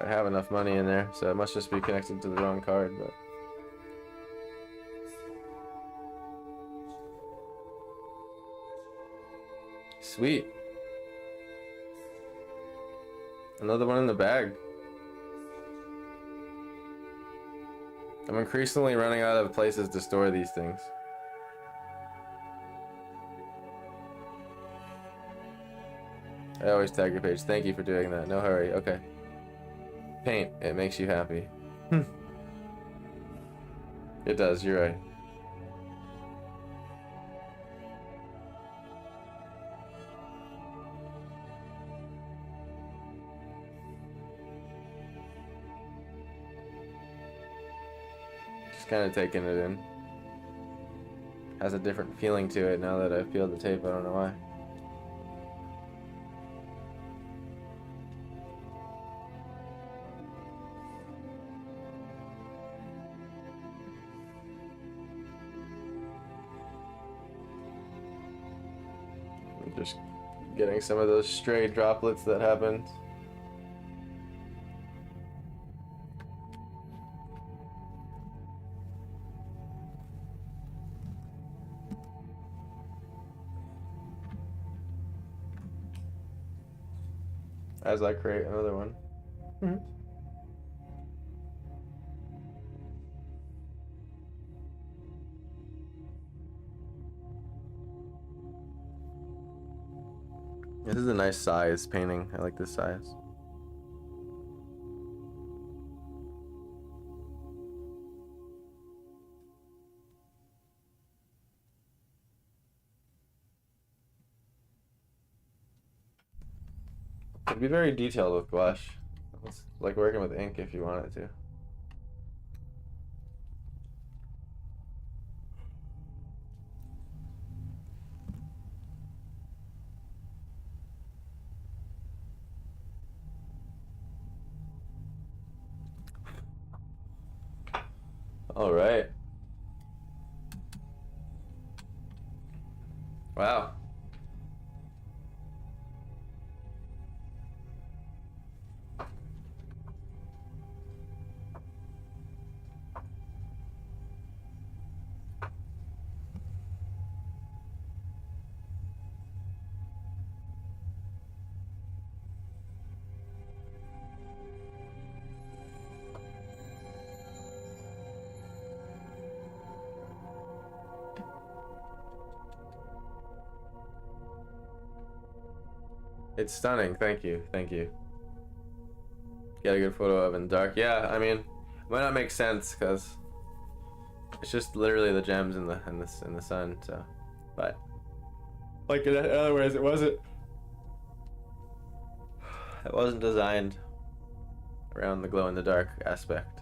I have enough money in there, so it must just be connected to the wrong card, but... Sweet. Another one in the bag. I'm increasingly running out of places to store these things. I always tag your page. Thank you for doing that. No hurry. Okay. Paint. It makes you happy. It does. You're right. Just kind of taking it in. Has a different feeling to it now that I feel the tape. I don't know why. Just getting some of those stray droplets that happened. As I create another one. This is a nice size painting. I like this size. It'd be very detailed with gouache. It's like working with ink if you wanted to. All right. Wow. It's stunning. Thank you. Thank you. Got a good photo of in dark. Yeah, I mean, it might not make sense because It's just literally the gems in the sun. So, but like in other words, it wasn't designed around the glow in the dark aspect.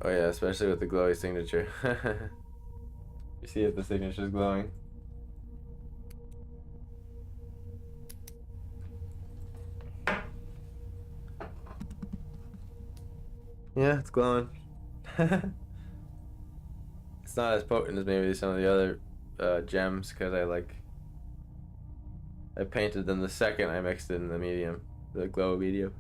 Oh yeah, especially with the glowy signature. You see if the signature's glowing. Yeah, it's glowing. It's not as potent as maybe some of the other gems because I painted them the second I mixed it in the medium, the glow medium.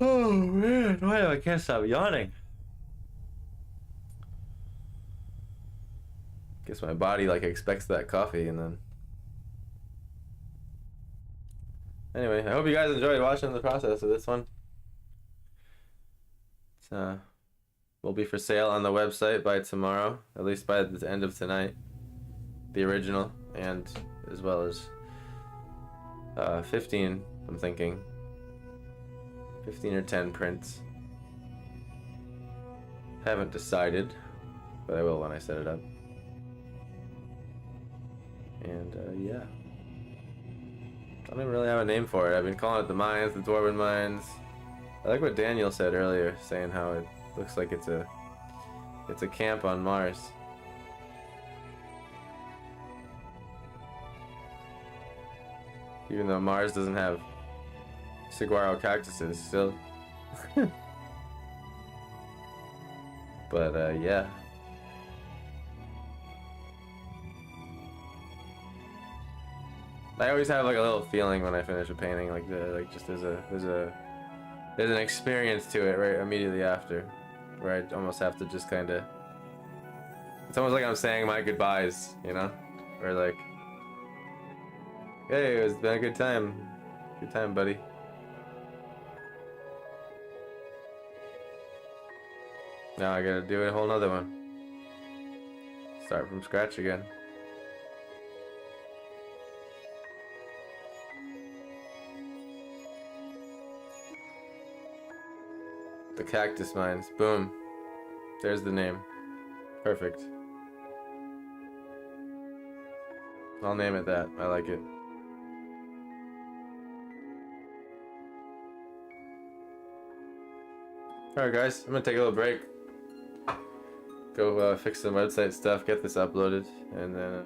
Oh man, why I can't stop yawning. Guess my body like expects that coffee and then. Anyway, I hope you guys enjoyed watching the process of this one. It's will be for sale on the website by tomorrow, at least by the end of tonight. The original, and as well as 15, I'm thinking. 15 or 10 prints. Haven't decided, but I will when I set it up. And yeah. I don't even really have a name for it. I've been calling it the Mines, the Dwarven Mines. I like what Daniel said earlier, saying how it looks like it's a camp on Mars. Even though Mars doesn't have saguaro cactuses still. But yeah. I always have like a little feeling when I finish a painting, like just there's an experience to it right immediately after, where I almost have to just kind of. It's almost like I'm saying my goodbyes, you know, where like, hey, it's been a good time, buddy. Now I gotta do a whole nother one. Start from scratch again. The Cactus Mines. Boom. There's the name. Perfect. I'll name it that. I like it. Alright guys, I'm gonna take a little break. Go fix some website stuff, get this uploaded, and then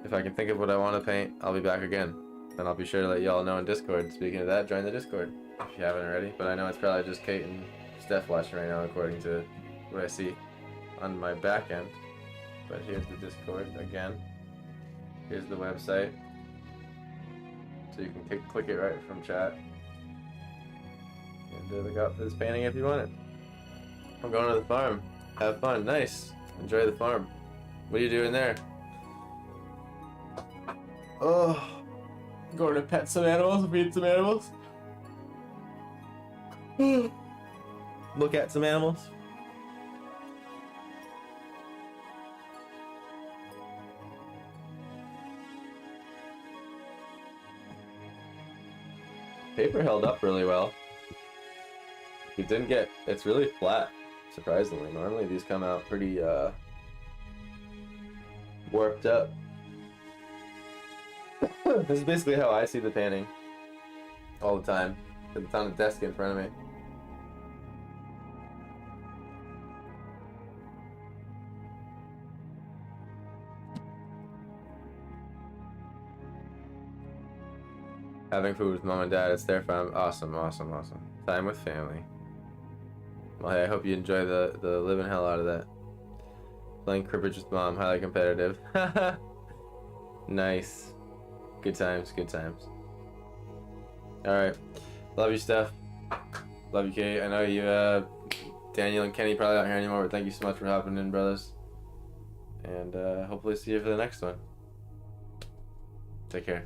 if I can think of what I want to paint, I'll be back again. And I'll be sure to let y'all know in Discord. Speaking of that, join the Discord if you haven't already. But I know it's probably just Kate and Steph watching right now according to what I see on my back end. But here's the Discord again. Here's the website. So you can click it right from chat. And look out for this painting if you want it. I'm going to the farm. Have fun. Nice. Enjoy the farm. What are you doing there? Oh, going to pet some animals, feed some animals. Look at some animals. Paper held up really well. It didn't get, it's really flat, surprisingly. Normally these come out pretty warped up. This is basically how I see the painting all the time. It's on a desk in front of me. Having food with mom and dad, it's their farm. Awesome, awesome, awesome. Time with family. Well, hey, I hope you enjoy the living hell out of that. Playing cribbage with mom, highly competitive. Nice. Good times, good times. Alright. Love you, Steph. Love you, Kate. I know you, Daniel and Kenny probably not here anymore, but thank you so much for hopping in, brothers. And hopefully see you for the next one. Take care.